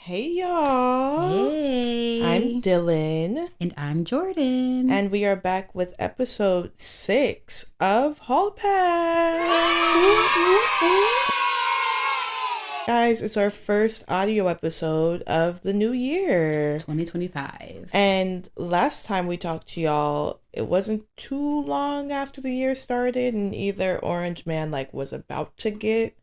Hey y'all. Hey. I'm Dylan. And I'm Jordan. And we are back with episode 6 of Hall Pass. Guys, it's our first audio episode of the new year. 2025. And last time we talked to y'all, it wasn't too long after the year started and either Orange Man was about to get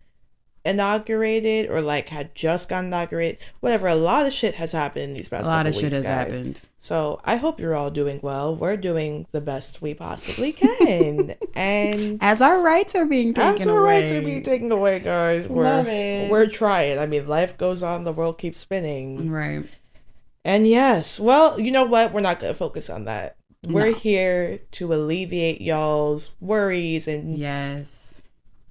inaugurated or had just got inaugurated. Whatever, a lot of shit has happened in these past couple weeks, guys. A lot of shit has happened. So I hope you're all doing well. We're doing the best we possibly can. And as our rights are being taken away, guys, we're trying. I mean, life goes on, the world keeps spinning. Right. And yes, well, you know what? We're not going to focus on that. We're here to alleviate y'all's worries and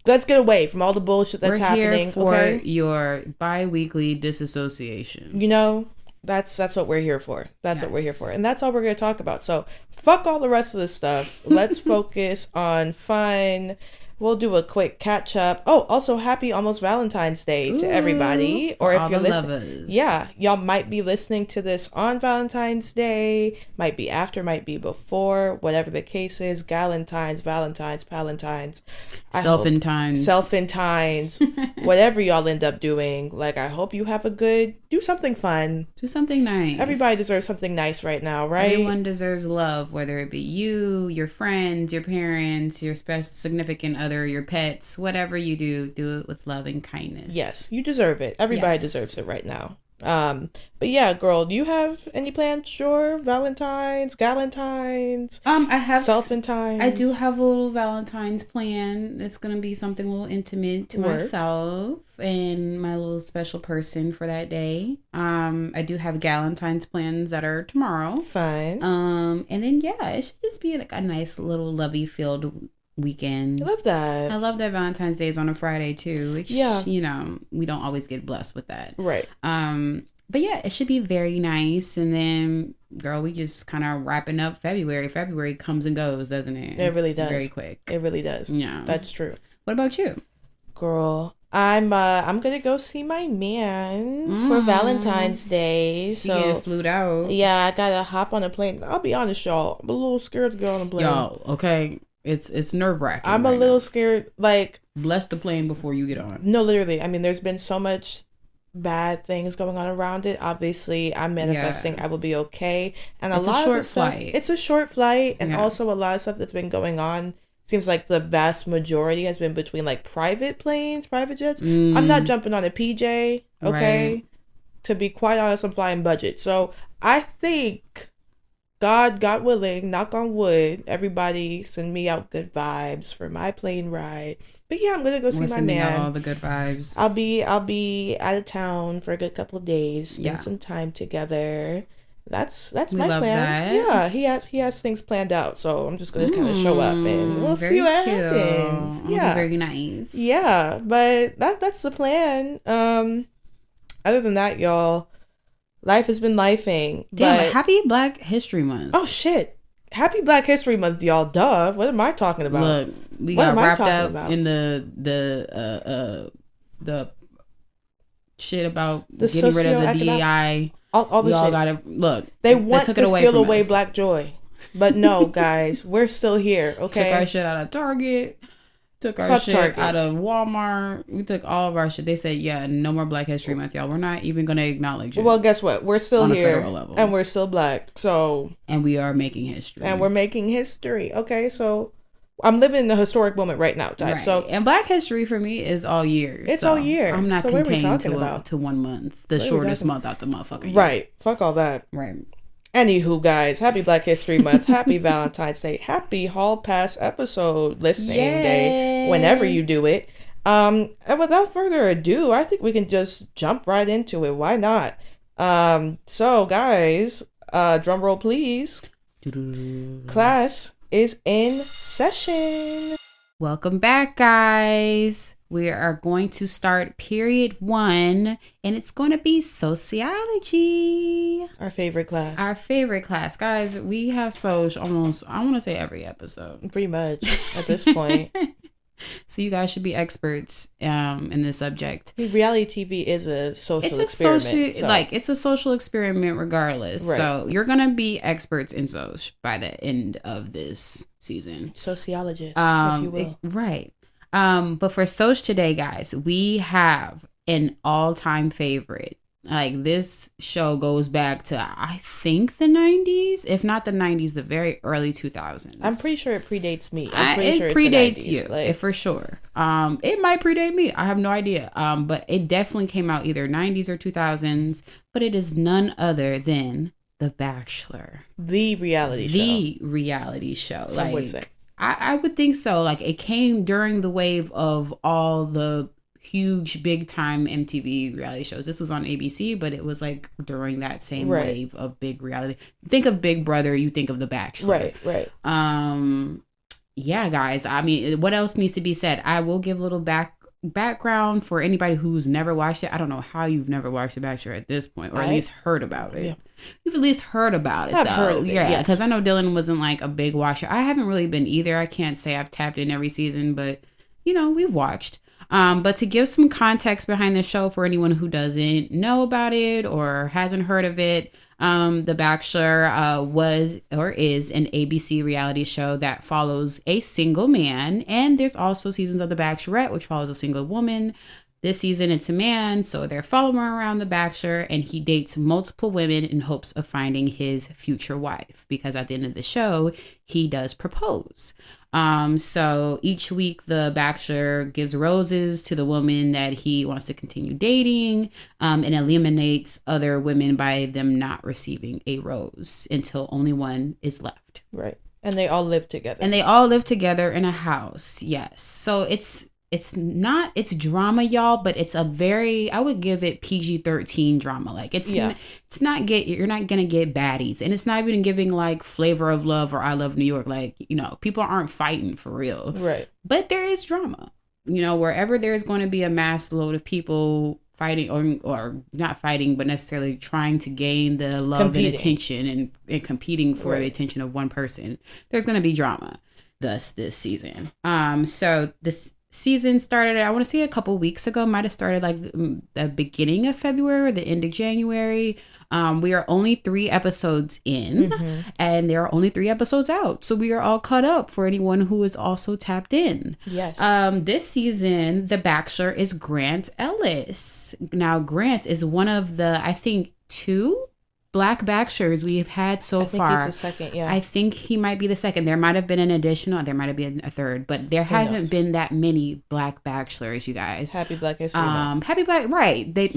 let's get away from all the bullshit that's happening. We're here for your bi-weekly disassociation. You know, that's what we're here for. That's what we're here for. And that's all we're going to talk about. So fuck all the rest of this stuff. Let's focus on fun. We'll do a quick catch up. Oh, also happy almost Valentine's Day to everybody. Or if you're listening, y'all might be listening to this on Valentine's Day. Might be after, might be before. Whatever the case is, Galentine's, Valentine's, Palentine's, Selfintines, whatever y'all end up doing. I hope you have do something fun. Do something nice. Everybody deserves something nice right now, right? Everyone deserves love, whether it be you, your friends, your parents, your significant other, your pets, whatever you do it with love and kindness. Yes, you deserve it. Everybody deserves it right now. But yeah, girl, do you have any plans for Valentine's, Galentine's? I have Selfintines. I do have a little Valentine's plan. It's gonna be something a little intimate to myself and my little special person for that day. I do have Galentine's plans that are tomorrow. Fun. And then it should just be a nice little lovey filled weekend. I love that. I love that Valentine's Day is on a Friday too. Which, we don't always get blessed with that. Right. But it should be very nice. And then, girl, we just kind of wrapping up February. February comes and goes, doesn't it? It really does. Very quick. It really does. Yeah. That's true. What about you? Girl, I'm gonna go see my man for Valentine's Day. So you get flued out. Yeah, I gotta hop on a plane. I'll be honest, y'all. I'm a little scared to get on a plane. Y'all, okay. It's nerve-wracking. I'm a little scared. Bless the plane before you get on. No, literally. I mean, there's been so much bad things going on around it. Obviously, I'm manifesting I will be okay. And it's a short flight. It's a short flight. And also a lot of stuff that's been going on. Seems like the vast majority has been between private planes, private jets. I'm not jumping on a PJ. Okay. Right. To be quite honest, I'm flying budget. So I think, God willing, knock on wood, everybody send me out good vibes for my plane ride. But I'm gonna go see my man. All the good vibes. I'll be out of town for a good couple of days, spend some time together. That's my plan. That. Yeah, he has things planned out, so I'm just gonna kind of show up and we'll see what happens. Yeah, very nice. Yeah, but that's the plan. Other than that, y'all, life has been lifing. Damn, happy Black History Month. Oh shit. Happy Black History Month, y'all. Duh. What am I talking about? Look, we got wrapped up in the shit about getting rid of the DEI. All the we shit. all gotta look. They want to steal away Black joy. But no, guys, we're still here, okay? Took our shit out of Target. Took our shit out of Walmart. We took all of our shit. They said, no more Black History Month, y'all. We're not even going to acknowledge it. Well, guess what? We're still here. On a federal level. And we're still Black. And we are making history. And we're making history. Okay, so I'm living in the historic moment right now, type. Right. So, and Black History for me is all year. It's all year. I'm not contained to 1 month. The shortest month out the motherfucking year. Right. Fuck all that. Right. Anywho, guys, happy Black History Month, happy Valentine's Day, happy Hall Pass episode listening day, whenever you do it. And without further ado, I think we can just jump right into it. Why not? So, guys, drum roll, please. Class is in session. Welcome back, guys. We are going to start period 1, and it's going to be sociology. Our favorite class. Guys. We have almost, I want to say every episode. Pretty much at this point. So you guys should be experts in this subject. Reality TV is a social experiment. It's a social experiment regardless. Right. So you're going to be experts in Soch by the end of this season. Sociologists, if you will. Right. But for Soch today, guys, we have an all-time favorite. Like, this show goes back to, I think, the 90s. If not the 90s, the very early 2000s. I'm pretty sure it predates me. I'm pretty sure it predates you, for sure. It might predate me. I have no idea. But it definitely came out either 90s or 2000s. But it is none other than The Bachelor. The reality show. Some would say. I would think so. Like, it came during the wave of all the huge big time MTV reality shows. This was on ABC, but it was like during that same wave of big reality. Think of Big Brother, you think of The Bachelor. Right. Yeah, guys. I mean, what else needs to be said? I will give a little background for anybody who's never watched it. I don't know how you've never watched The Bachelor at this point, or at least heard about it. Yeah. You've at least heard about it, I've heard of it, yeah, because I know Dylan wasn't like a big watcher. I haven't really been either. I can't say I've tapped in every season, but we've watched. But to give some context behind the show for anyone who doesn't know about it or hasn't heard of it, The Bachelor was or is an ABC reality show that follows a single man. And there's also seasons of The Bachelorette, which follows a single woman. This season, it's a man, so they're following around The Bachelor, and he dates multiple women in hopes of finding his future wife, because at the end of the show, he does propose. So each week the Bachelor gives roses to the woman that he wants to continue dating, and eliminates other women by them not receiving a rose until only one is left. Right. And they all live together. In a house. Yes. So it's drama, y'all, but it's I would give it PG-13 drama. Like you're not gonna get baddies, and it's not even giving like Flavor of Love or I Love New York. Like, people aren't fighting for real. Right. But there is drama, wherever there's going to be a mass load of people fighting or not fighting, but necessarily trying to gain the love and attention and competing for the attention of one person. There's going to be drama. Thus this season. So this season started, I want to say a couple weeks ago, might have started like the beginning of February or the end of January. We are only 3 episodes in, and there are only 3 episodes out. So we are all caught up for anyone who is also tapped in. Yes. This season, The Bachelor is Grant Ellis. Now, Grant is one of the, I think, 2 Black Bachelors we have had so far. I think he's the second, yeah. I think he might be the second. There might have been an additional, there might have been a third, but there hasn't been that many Black Bachelors, you guys. Happy Black History Month. Happy Black, right. It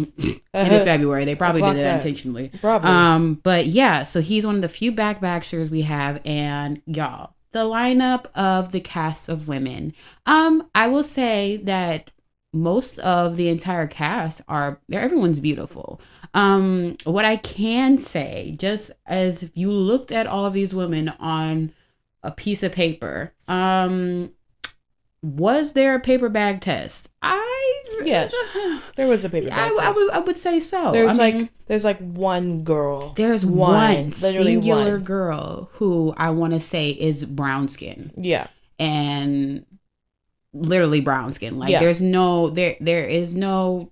is February. They probably did that intentionally. Probably. But yeah, so he's one of the few Black Bachelors we have, and y'all, the lineup of the cast of women. I will say that most of the entire cast everyone's beautiful. What I can say, just as if you looked at all of these women on a piece of paper, was there a paper bag test? Yes, there was a paper bag test. I would say so. There's like one girl. There's one singular girl who I want to say is brown skin. Yeah. And literally brown skin. Like there is no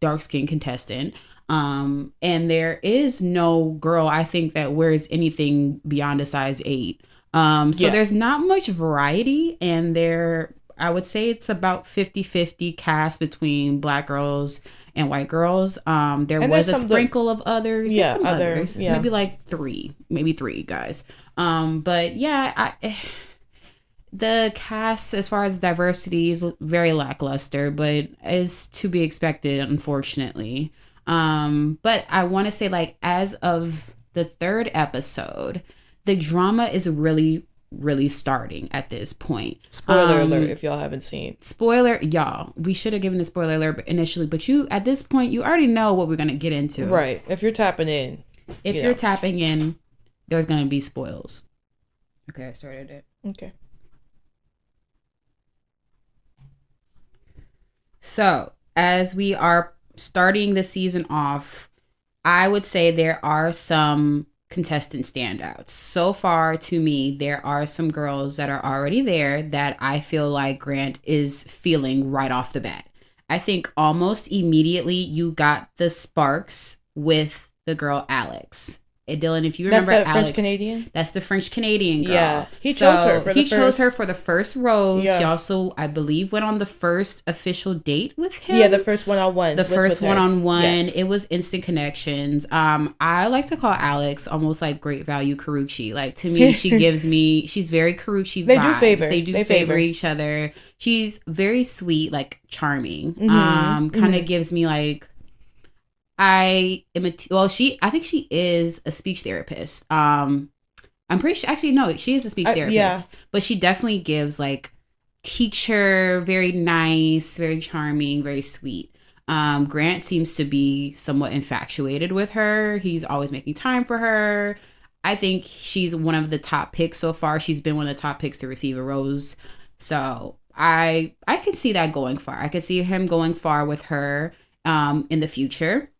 dark skin contestant. And there is no girl, I think, that wears anything beyond a size 8. There's not much variety, and I would say it's about 50-50 cast between Black girls and white girls. There was a sprinkle of others. Yeah, others. Yeah. Maybe like 3 guys. But yeah, the cast, as far as diversity, is very lackluster, but is to be expected, unfortunately. But I want to say, like, as of the 3rd episode, the drama is really, really starting at this point. Spoiler alert if y'all haven't seen. Spoiler, y'all. We should have given a spoiler alert initially, but at this point, you already know what we're going to get into. Right. If you're tapping in. You're tapping in, there's going to be spoils. Okay, I started it. Okay. So, as we are starting the season off, I would say there are some contestant standouts. So far, to me, there are some girls that are already there that I feel like Grant is feeling right off the bat. I think almost immediately you got the sparks with the girl Alex. Dylan, if you remember, that's the Alex, French Canadian. That's the French Canadian girl. Yeah, he chose her for the first rose. Yeah. She also, I believe, went on the first official date with him. Yeah, the first one-on-one. The first one-on-one. Yes. It was instant connections. I like to call Alex almost like great value Karrueche. Like, to me, she gives me. She's very Karrueche vibes. They do favor each other. She's very sweet, like charming. Kind of gives me like. I think she is a speech therapist. I'm pretty sure, actually, no, she is a speech therapist. Yeah. But she definitely gives like teacher, very nice, very charming, very sweet. Grant seems to be somewhat infatuated with her. He's always making time for her. I think she's one of the top picks so far. She's been one of the top picks to receive a rose. So I can see that going far. I could see him going far with her in the future.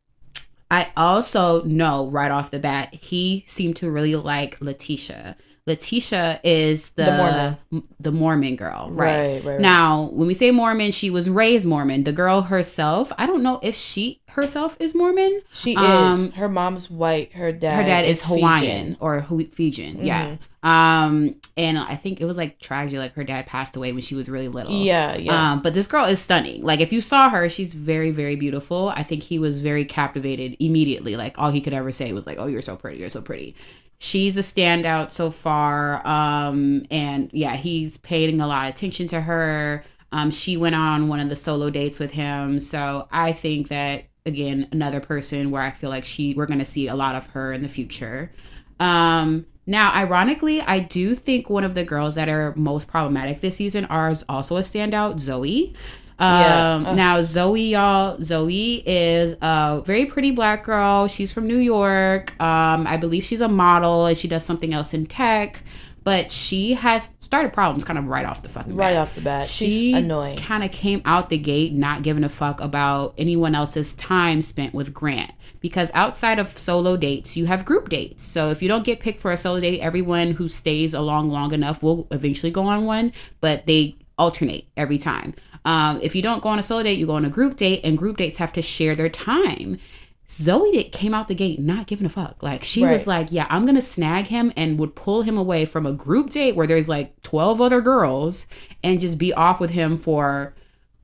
I also know right off the bat, he seemed to really like Letitia. Letitia is the Mormon girl, right? Now, when we say Mormon, she was raised Mormon. The girl herself, I don't know if she herself is Mormon. She is. Her mom's white. Her dad is Hawaiian or Fijian. Mm-hmm. Yeah. And I think it was like tragic. Like her dad passed away when she was really little. Yeah. But this girl is stunning. Like if you saw her, she's very, very beautiful. I think he was very captivated immediately. Like all he could ever say was like, "Oh, you're so pretty. You're so pretty." She's a standout so far. And yeah, he's paying a lot of attention to her. She went on one of the solo dates with him. So I think that, again, another person where I feel like we're going to see a lot of her in the future. Now, ironically, I do think one of the girls that are most problematic this season is also a standout, Zoe. Now, Zoe is a very pretty black girl. She's from New York. I believe she's a model and she does something else in tech. But she has started problems kind of right off the fucking bat. Right off the bat. She's annoying. She kind of came out the gate not giving a fuck about anyone else's time spent with Grant. Because outside of solo dates, you have group dates. So if you don't get picked for a solo date, everyone who stays along long enough will eventually go on one. But they alternate every time. If you don't go on a solo date, you go on a group date. And group dates have to share their time. Zoe came out the gate not giving a fuck. Like she was like, yeah, I'm gonna snag him and would pull him away from a group date where there's like 12 other girls and just be off with him for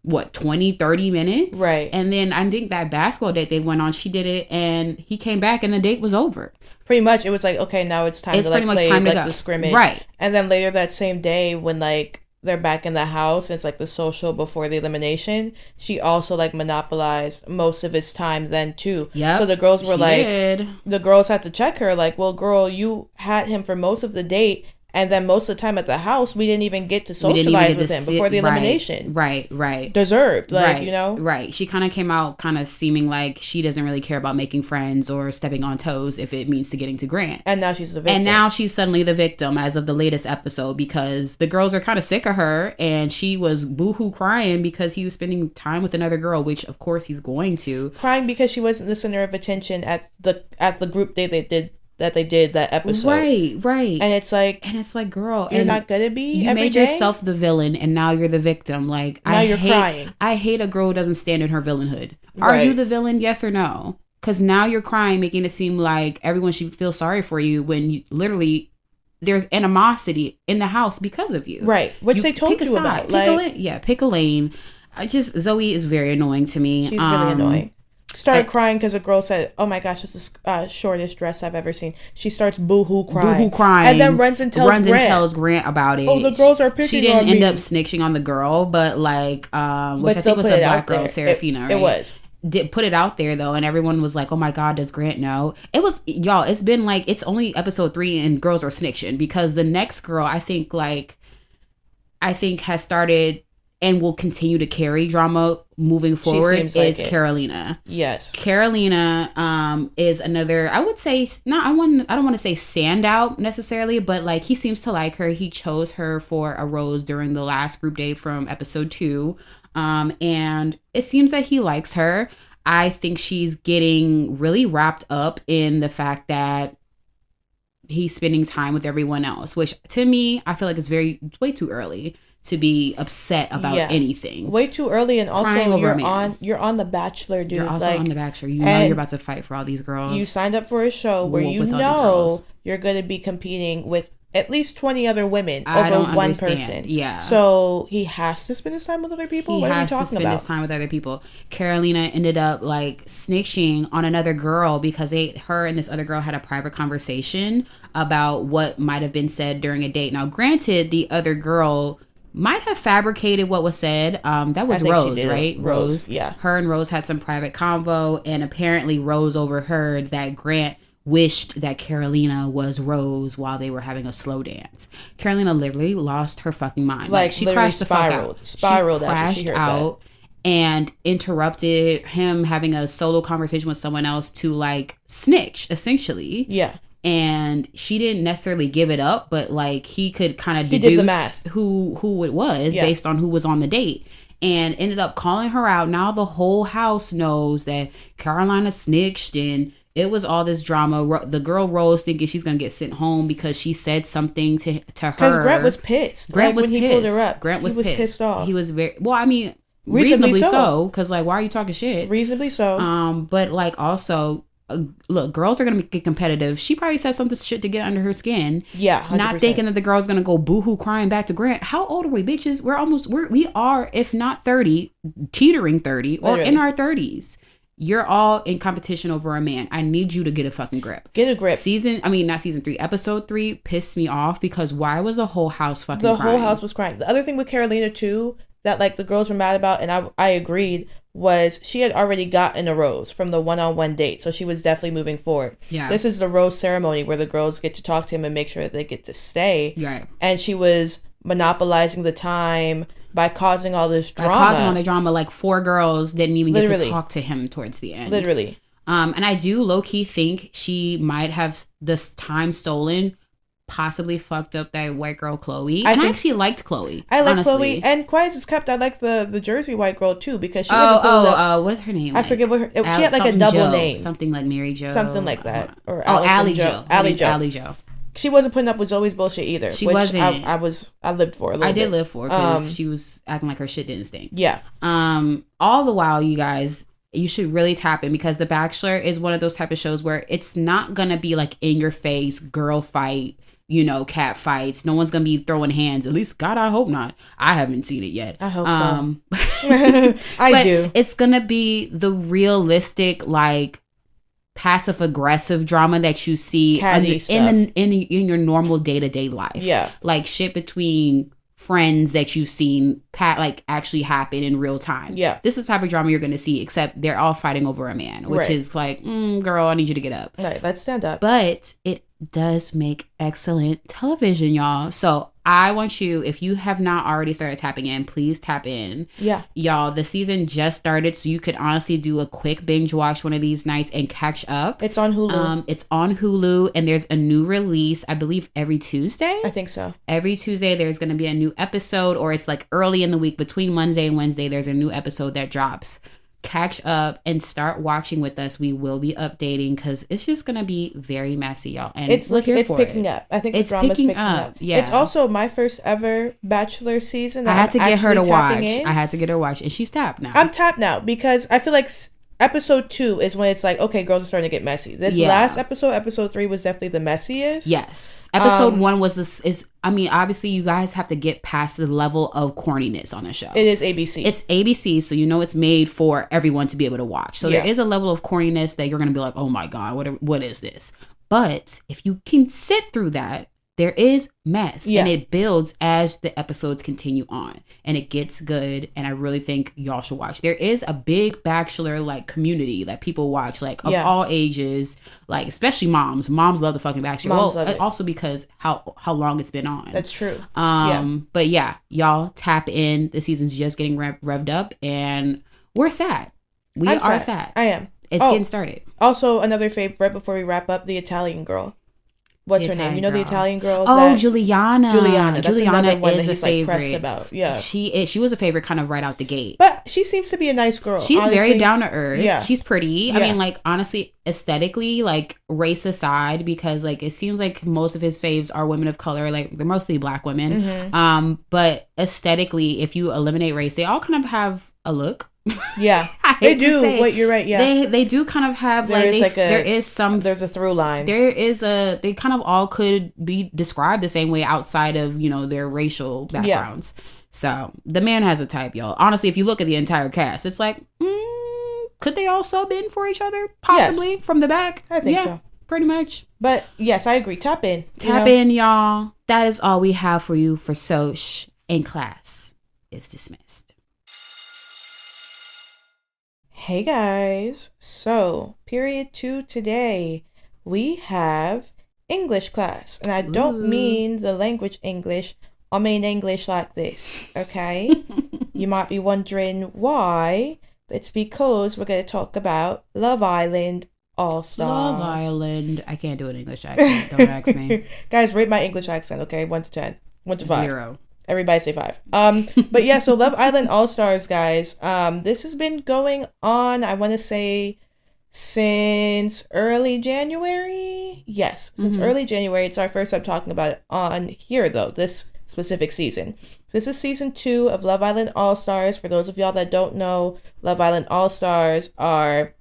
20-30 minutes, right? And then I think that basketball date they went on, she did it and he came back and the date was over. Pretty much it was like, okay, now it's time to like play like the scrimmage, right? And then later that same day when like they're back in the house and it's like the social before the elimination, she also like monopolized most of his time then too. Yeah. So the girls were the girls had to check her like, well, girl, you had him for most of the date. And then most of the time at the house, we didn't even get to socialize with him before the elimination. Right. Deserved, like, you know? Right. She kind of came out kind of seeming like she doesn't really care about making friends or stepping on toes if it means to getting to Grant. And now she's the victim. And now she's suddenly the victim as of the latest episode because the girls are kind of sick of her and she was boohoo crying because he was spending time with another girl, which of course he's going to. Crying because she wasn't the center of attention at the group date they did that episode. Right. And it's like, girl, you're not gonna be. You made yourself the villain, and now you're the victim. Like now you're crying. I hate a girl who doesn't stand in her villainhood. Are you the villain? Yes or no? Because now you're crying, making it seem like everyone should feel sorry for you when you literally there's animosity in the house because of you. Right. Which they told you about. Pick a lane. Zoe is very annoying to me. She's really annoying. Started crying because a girl said, "Oh my gosh, it's the shortest dress I've ever seen." She starts boohoo crying, and then runs and tells Grant about it. Oh, the girls are picking on me. She didn't end up snitching on the girl, but like, which I think was a black girl, Serafina. Right? It was. Did put it out there though, and everyone was like, "Oh my god, does Grant know?" It was y'all. It's been like it's only episode 3, and girls are snitching because the next girl I think has started. And will continue to carry drama moving forward is Carolina. Yes, Carolina is another. I would say not. I don't want to say standout necessarily, but like he seems to like her. He chose her for a rose during the last group date from episode 2, and it seems that he likes her. I think she's getting really wrapped up in the fact that he's spending time with everyone else, which to me, I feel like it's way too early to be upset about anything. Way too early, and also you're on The Bachelor, dude. You're also on The Bachelor. You know you're about to fight for all these girls. You signed up for a show where you know you're going to be competing with at least 20 other women over one person. Yeah. So he has to spend his time with other people? What are we talking about? He has to spend his time with other people. Carolina ended up like snitching on another girl because her and this other girl had a private conversation about what might have been said during a date. Now, granted, the other girl might have fabricated what was said. That was Rose, right? Rose. Yeah. Her and Rose had some private convo, and apparently Rose overheard that Grant wished that Carolina was Rose while they were having a slow dance. Carolina literally lost her fucking mind. Like she crashed the fuck out. Spiraled. She crashed out and interrupted him having a solo conversation with someone else to like snitch, essentially. Yeah. And she didn't necessarily give it up, but like he could kind of deduce who it was based on who was on the date. And ended up calling her out. Now the whole house knows that Carolina snitched, and it was all this drama. The girl Rose thinking she's gonna get sent home because she said something to her. Because Grant was pissed. Grant was pissed. He pulled her up. Grant was pissed off. He was very well. I mean, reasonably so. Because like, why are you talking shit? Reasonably so. But like also, look, girls are gonna get competitive. She probably said something shit to get under her skin. Yeah, 100%. Not thinking that the girl's gonna go boohoo crying back to Grant. How old are we, bitches? We are, if not 30, teetering 30, or in our 30s. You're all in competition over a man. I need you to get a fucking grip. Get a grip. Not season 3. Episode 3 pissed me off because why was the whole house fucking crying? The whole house was crying. The other thing with Carolina too, that like the girls were mad about, and I agreed, was she had already gotten a rose from the one-on-one date. So she was definitely moving forward. Yeah. This is the rose ceremony where the girls get to talk to him and make sure that they get to stay. Right. And she was monopolizing the time by causing all this drama. Like 4 girls didn't even get to talk to him towards the end. Literally. And I do low-key think she might have this time stolen, possibly fucked up that white girl Chloe. I actually liked Chloe. I like Chloe. And quiet as kept, I like the Jersey white girl too, because she wasn't what's her name? I forget what she had like a double name. Something like Mary Jo. Something like that. Or Allie Jo. Allie Jo. She wasn't putting up with Zoe's bullshit either. She wasn't. I lived for a little bit. I did live for because she was acting like her shit didn't stink. Yeah. All the while, you guys, you should really tap in because The Bachelor is one of those type of shows where it's not gonna be like in your face girl fight, cat fights. No one's gonna be throwing hands. At least, God, I hope not. I haven't seen it yet. I hope so. I do. It's gonna be the realistic, like, passive aggressive drama that you see in your normal day-to-day life. Yeah. Like shit between friends that you've seen actually happen in real time. Yeah. This is the type of drama you're going to see, except they're all fighting over a man, which is like, girl, I need you to get up. Right, let's stand up. But it does make excellent television, y'all. So I want you, if you have not already started tapping in, please tap in. Yeah. Y'all, the season just started, so you could honestly do a quick binge watch one of these nights and catch up. It's on Hulu. It's on Hulu, and there's a new release, I believe, every Tuesday? I think so. Every Tuesday, there's going to be a new episode, or it's like early in the week, between Monday and Wednesday, there's a new episode that drops. Catch up and start watching with us. We will be updating because it's just gonna be very messy, y'all. And it's picking up. I think the drama's picking up. Yeah, it's also my first ever Bachelor season. I had to get her to watch. I had to get her to watch, and she's tapped now. I'm tapped now because I feel like episode 2 is when it's like, okay, girls are starting to get messy. This last episode 3 was definitely the messiest. Yes. Episode 1 was obviously you guys have to get past the level of corniness on the show. It is ABC. It's ABC, so it's made for everyone to be able to watch. So there is a level of corniness that you're going to be like, oh my God, what is this? But if you can sit through that, there is mess and it builds as the episodes continue on and it gets good, and I really think y'all should watch. There is a big Bachelor like community that people watch, like of all ages, like especially moms love the fucking Bachelor. Also because how long it's been on. That's true. But yeah, y'all tap in. The season's just getting revved up and we're sad. We are sad. I am. It's getting started. Also, another favorite, right before we wrap up, the Italian girl. what's her name? You know, the Italian girl. Oh, Juliana. That's Juliana one is that he's a favorite. Like, pressed about. Yeah, she was a favorite kind of right out the gate. But she seems to be a nice girl. She's honestly, very down to earth. Yeah, she's pretty. Yeah. I mean, like, honestly, aesthetically, like, race aside, because like it seems like most of his faves are women of color. Like, they're mostly Black women. Mm-hmm. But aesthetically, if you eliminate race, they all kind of have a look. Yeah, they do. Wait, you're right. Yeah, they do kind of have there's a through line. They kind of all could be described the same way outside of, you know, their racial backgrounds. Yeah. So the man has a type, y'all. Honestly, if you look at the entire cast, it's like, could they all sub in for each other possibly from the back? I think so, pretty much. But yes, I agree. Tap in, in, y'all. That is all we have for you for Soch, and class is dismissed. Hey guys, so period 2 today, we have English class, and I don't mean the language English, I mean English like this, okay? You might be wondering why, but it's because we're going to talk about Love Island All-Stars. Love Island, I can't do an English accent, don't ask me. Guys, rate my English accent, okay? 1 to 10, 1 to 5. 0. Everybody say 5. But yeah, so Love Island All-Stars, guys. This has been going on, I want to say, since early January. Yes, since early January. It's our first time talking about it on here, though, this specific season. So this is season 2 of Love Island All-Stars. For those of y'all that don't know, Love Island All-Stars are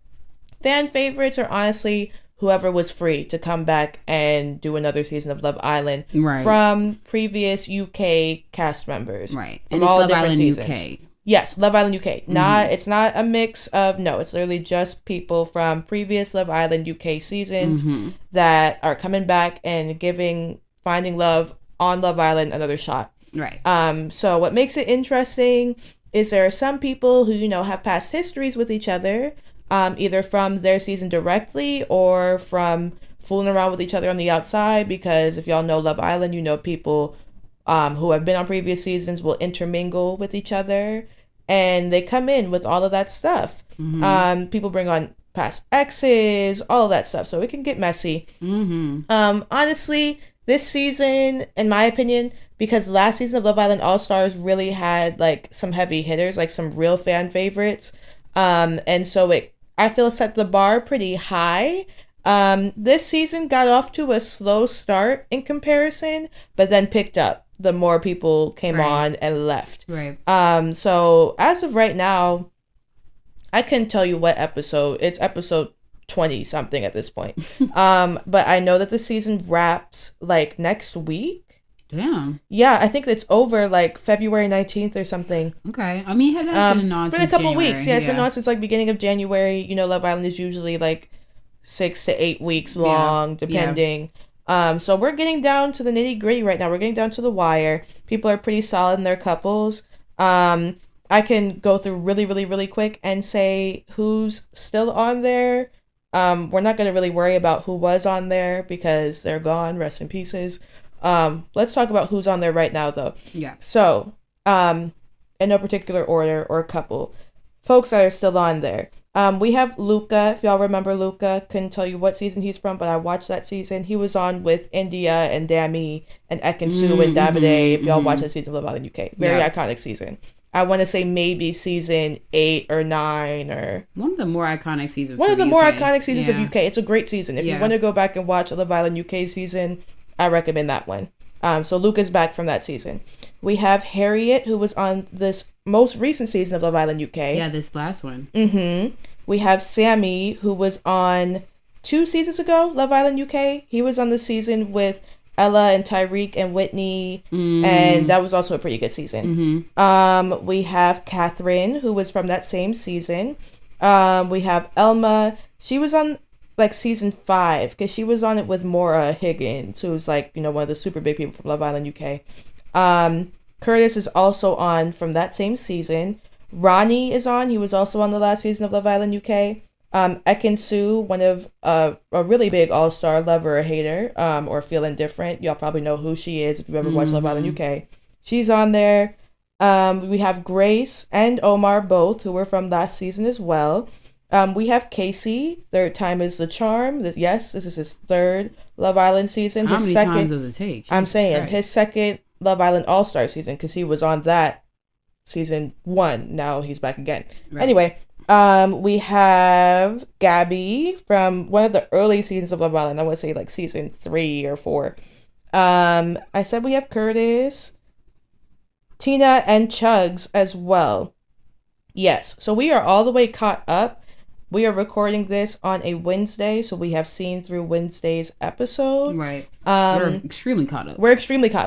fan favorites, or honestly, whoever was free to come back and do another season of Love Island from previous UK cast members. Right. And it's Love Island seasons. UK. Yes, Love Island UK. It's not a mix of, it's literally just people from previous Love Island UK seasons that are coming back and finding love on Love Island another shot. Right. So what makes it interesting is there are some people who, have past histories with each other, either from their season directly or from fooling around with each other on the outside, because if y'all know Love Island, people who have been on previous seasons will intermingle with each other, and they come in with all of that stuff. People bring on past exes, all of that stuff, so it can get messy. Honestly, this season, in my opinion, because last season of Love Island All-Stars really had like some heavy hitters, like some real fan favorites, and so I feel set the bar pretty high. This season got off to a slow start in comparison, but then picked up the more people came on and left. Right. So as of right now, I couldn't tell you what episode. It's episode 20 something at this point. But I know that the season wraps like next week. Damn. Yeah, I think it's over like February 19th or something. Okay. I mean, it has been on since a couple January. weeks. Yeah, it's been on since like beginning of January. Love Island is usually like 6 to 8 weeks long, depending. Yeah. So we're getting down to the nitty gritty right now. We're getting down to the wire. People are pretty solid in their couples. I can go through really, really, really quick and say who's still on there. We're not going to really worry about who was on there because they're gone. Rest in pieces. Let's talk about who's on there right now, though. Yeah. So, in no particular order or couple, folks that are still on there. We have Luca. If y'all remember Luca, couldn't tell you what season he's from, but I watched that season. He was on with India and Dami and Ekin-Su and Davide. If y'all watch that season of Love Island UK, very iconic season. I want to say maybe season 8 or 9 or one of the more iconic seasons. One of the more iconic seasons of UK. It's a great season. If you want to go back and watch a Love Island UK season, I recommend that one. So Luca's back from that season. We have Harriet, who was on this most recent season of Love Island UK. Yeah, this last one. We have Sammy, who was on 2 seasons ago, Love Island UK. He was on the season with Ella and Tyreek and Whitney, and that was also a pretty good season. We have Catherine, who was from that same season. We have Elma. She was on like season 5 because she was on it with Maura Higgins, who's like, one of the super big people from Love Island UK. Curtis is also on from that same season. Ronnie is on. He was also on the last season of Love Island UK. Ekin-Su, one of a really big all-star lover or hater, or feel indifferent. Y'all probably know who she is if you've ever watched Love Island UK. She's on there. We have Grace and Omar both, who were from last season as well. We have Casey. Third time is the charm. Yes, this is his third Love Island season. How many times does it take? I'm saying his second Love Island All-Star season, because he was on that season 1. Now he's back again. Right. Anyway, we have Gabby from one of the early seasons of Love Island. I want to say like season 3 or 4. I said we have Curtis, Tina, and Chugs as well. Yes, so we are all the way caught up. We are recording this on a Wednesday, so we have seen through Wednesday's episode. Right. We're extremely caught up.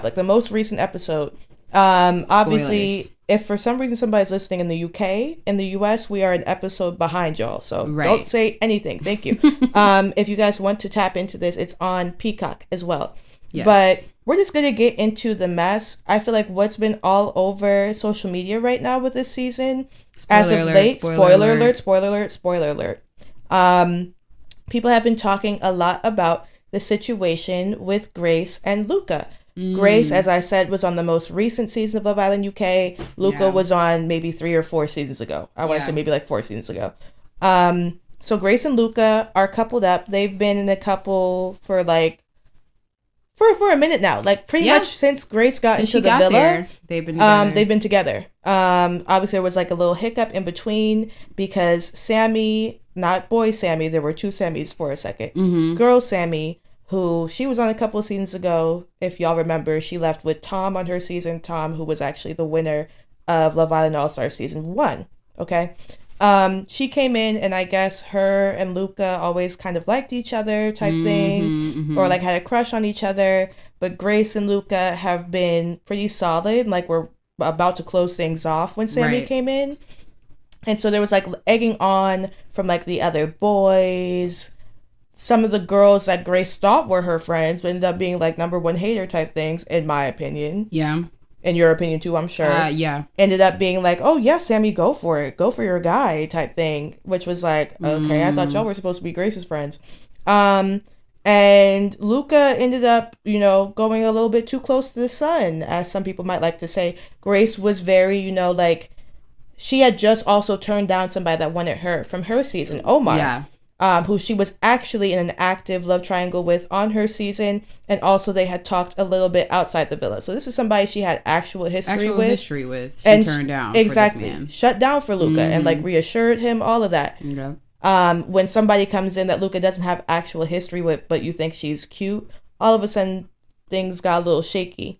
Like the most recent episode. Obviously, if for some reason somebody's listening in the UK, in the US, we are an episode behind y'all. So don't say anything. Thank you. If you guys want to tap into this, it's on Peacock as well. Yes. But we're just going to get into the mess. I feel like what's been all over social media right now with this season, spoiler alert. People have been talking a lot about the situation with Grace and Luca. Grace, as I said, was on the most recent season of Love Island UK. Luca was on maybe 3 or 4 seasons ago. I want to say maybe like 4 seasons ago. So Grace and Luca are coupled up. They've been in a couple for like for a minute now, like pretty much since Grace got into the villa. There, they've been together. Obviously there was like a little hiccup in between because Sammy, not boy Sammy, there were 2 Sammys for a second. Girl Sammy, who she was on a couple of seasons ago, if y'all remember, she left with Tom on her season. Tom, who was actually the winner of Love Island All-Star season 1. Okay. She came in, and I guess her and Luca always kind of liked each other type thing, or like had a crush on each other. But Grace and Luca have been pretty solid. Like we're about to close things off when Sammy came in. And so there was like egging on from like the other boys. Some of the girls that Grace thought were her friends but ended up being like number 1 hater type things, in my opinion. Yeah. In your opinion too, I'm sure. Yeah. Ended up being like, oh yeah, Sammy, go for it. Go for your guy type thing. Which was like, okay, I thought y'all were supposed to be Grace's friends. And Luca ended up, going a little bit too close to the sun, as some people might like to say. Grace was very, like, she had just also turned down somebody that wanted her from her season, Omar. Yeah. Who she was actually in an active love triangle with on her season, and also they had talked a little bit outside the villa. So this is somebody she had actual history with. She and turned down exactly for this man. Shut down for Luca and like reassured him, all of that. Yeah. When somebody comes in that Luca doesn't have actual history with, but you think she's cute, all of a sudden things got a little shaky.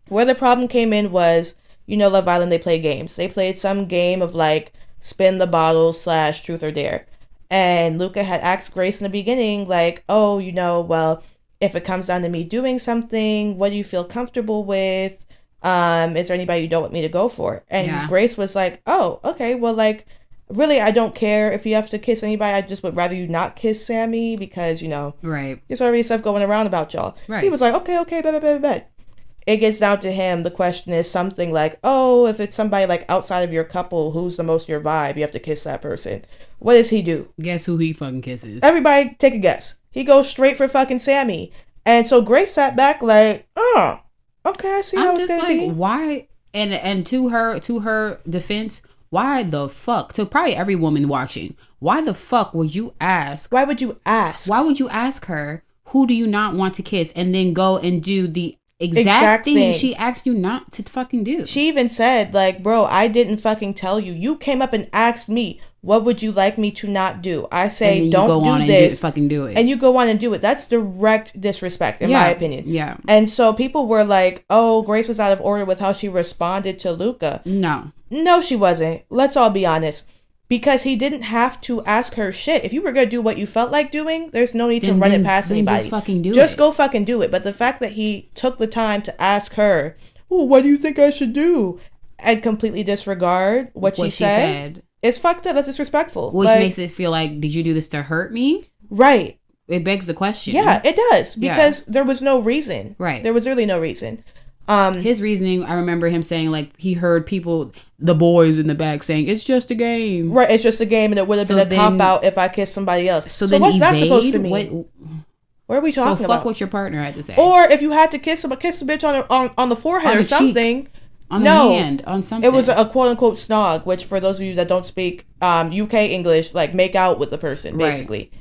Where the problem came in was, Love Island, they play games. They played some game of like spin the bottle / truth or dare. And Luca had asked Grace in the beginning, like, oh, well, if it comes down to me doing something, what do you feel comfortable with? Is there anybody you don't want me to go for? And Grace was like, oh, okay, well, like, really, I don't care if you have to kiss anybody. I just would rather you not kiss Sammy because, there's already stuff going around about y'all. Right. He was like, okay, bet. It gets down to him. The question is something like, oh, if it's somebody like outside of your couple, who's the most your vibe? You have to kiss that person. What does he do? Guess who he fucking kisses? Everybody take a guess. He goes straight for fucking Sammy. And so Grace sat back like, oh, okay, I see how it's gonna be. Why? And to her defense, why the fuck? To probably every woman watching, why the fuck would you ask? Why would you ask? Why would you ask her, who do you not want to kiss, and then go and do the exact thing she asked you not to fucking do? She even said, like, bro, I didn't fucking tell you. You came up and asked me, what would you like me to not do? I say, don't do this. Fucking do it. And you go on and do it. That's direct disrespect, in my opinion. Yeah. And so people were like, oh, Grace was out of order with how she responded to Luca. No, she wasn't. Let's all be honest. Because he didn't have to ask her shit. If you were going to do what you felt like doing, there's no need to run it past anybody. Just fucking do it. Just go fucking do it. But the fact that he took the time to ask her, oh, what do you think I should do? And completely disregard what she said. It's fucked up. That's disrespectful. Which makes it feel like, did you do this to hurt me? Right. It begs the question. Yeah, it does. Because there was no reason. Right. There was really no reason. His reasoning, I remember him saying, like, he heard people, the boys in the back saying, it's just a game. Right, it's just a game, and it would have been a cop-out if I kissed somebody else. So what's that supposed to mean? What are we talking about? So fuck what your partner had to say. Or if you had to kiss a bitch on the forehead or something, on the hand, on something. It was a quote-unquote snog, which for those of you that don't speak UK English, like make out with the person, basically.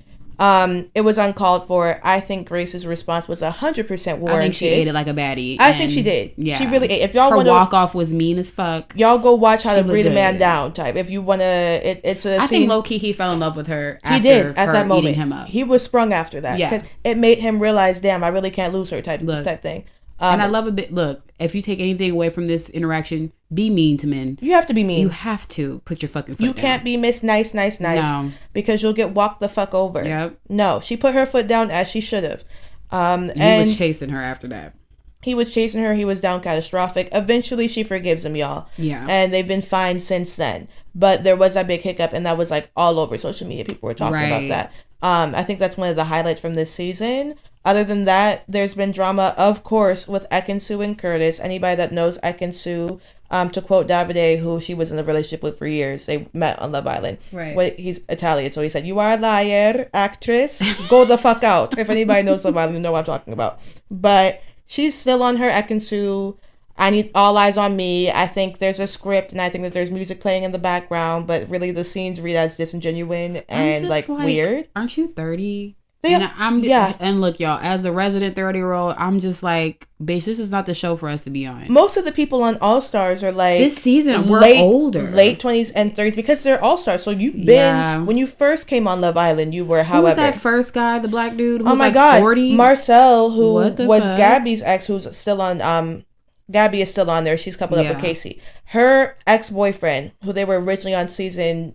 It was uncalled for. I think Grace's response was 100% warranted. I think she ate it like a baddie. I think she did. Yeah. She really ate. If y'all want to... Her walk-off was mean as fuck. Y'all go watch How to Breed a Man Down type. If you want to... It's a I think low-key he fell in love with her after he did, at that moment. Him up. He was sprung after that. Yeah. Because it made him realize, damn, I really can't lose her type thing. And I love a bit... Look, if you take anything away from this interaction, be mean to men. You have to be mean. You have to put your fucking foot down. You can't be Miss Nice. No. Because you'll get walked the fuck over. Yep. No, she put her foot down as she should have. And he was chasing her after that. He was chasing her. He was down catastrophic. Eventually, she forgives him, y'all. Yeah. And they've been fine since then. But there was that big hiccup, and that was like all over social media. People were talking about that. I think that's one of the highlights from this season. Other than that, there's been drama, of course, with Ekin-Su and Curtis. Anybody that knows Ekin-Su, to quote Davide, who she was in a relationship with for years, they met on Love Island. Right. Well, he's Italian, so he said, "You are a liar, actress. Go the fuck out." If anybody knows Love Island, you know what I'm talking about. But she's still on her Ekin-Su. I need all eyes on me. I think there's a script, and I think that there's music playing in the background, but really the scenes read as disingenuine and like weird. Aren't you 30? And look, y'all, as the resident 30-year-old, I'm just like, bitch, this is not the show for us to be on. Most of the people on All Stars are like this season we're older, late 20s and 30s, because they're All Stars. So you've been when you first came on Love Island, you were, however, who was that first guy, the black dude? Who oh was my like god, 40? Marcel, who was Gabby's ex, who's still on. Gabby is still on there. She's coupled up with Casey. Her ex-boyfriend, who they were originally on season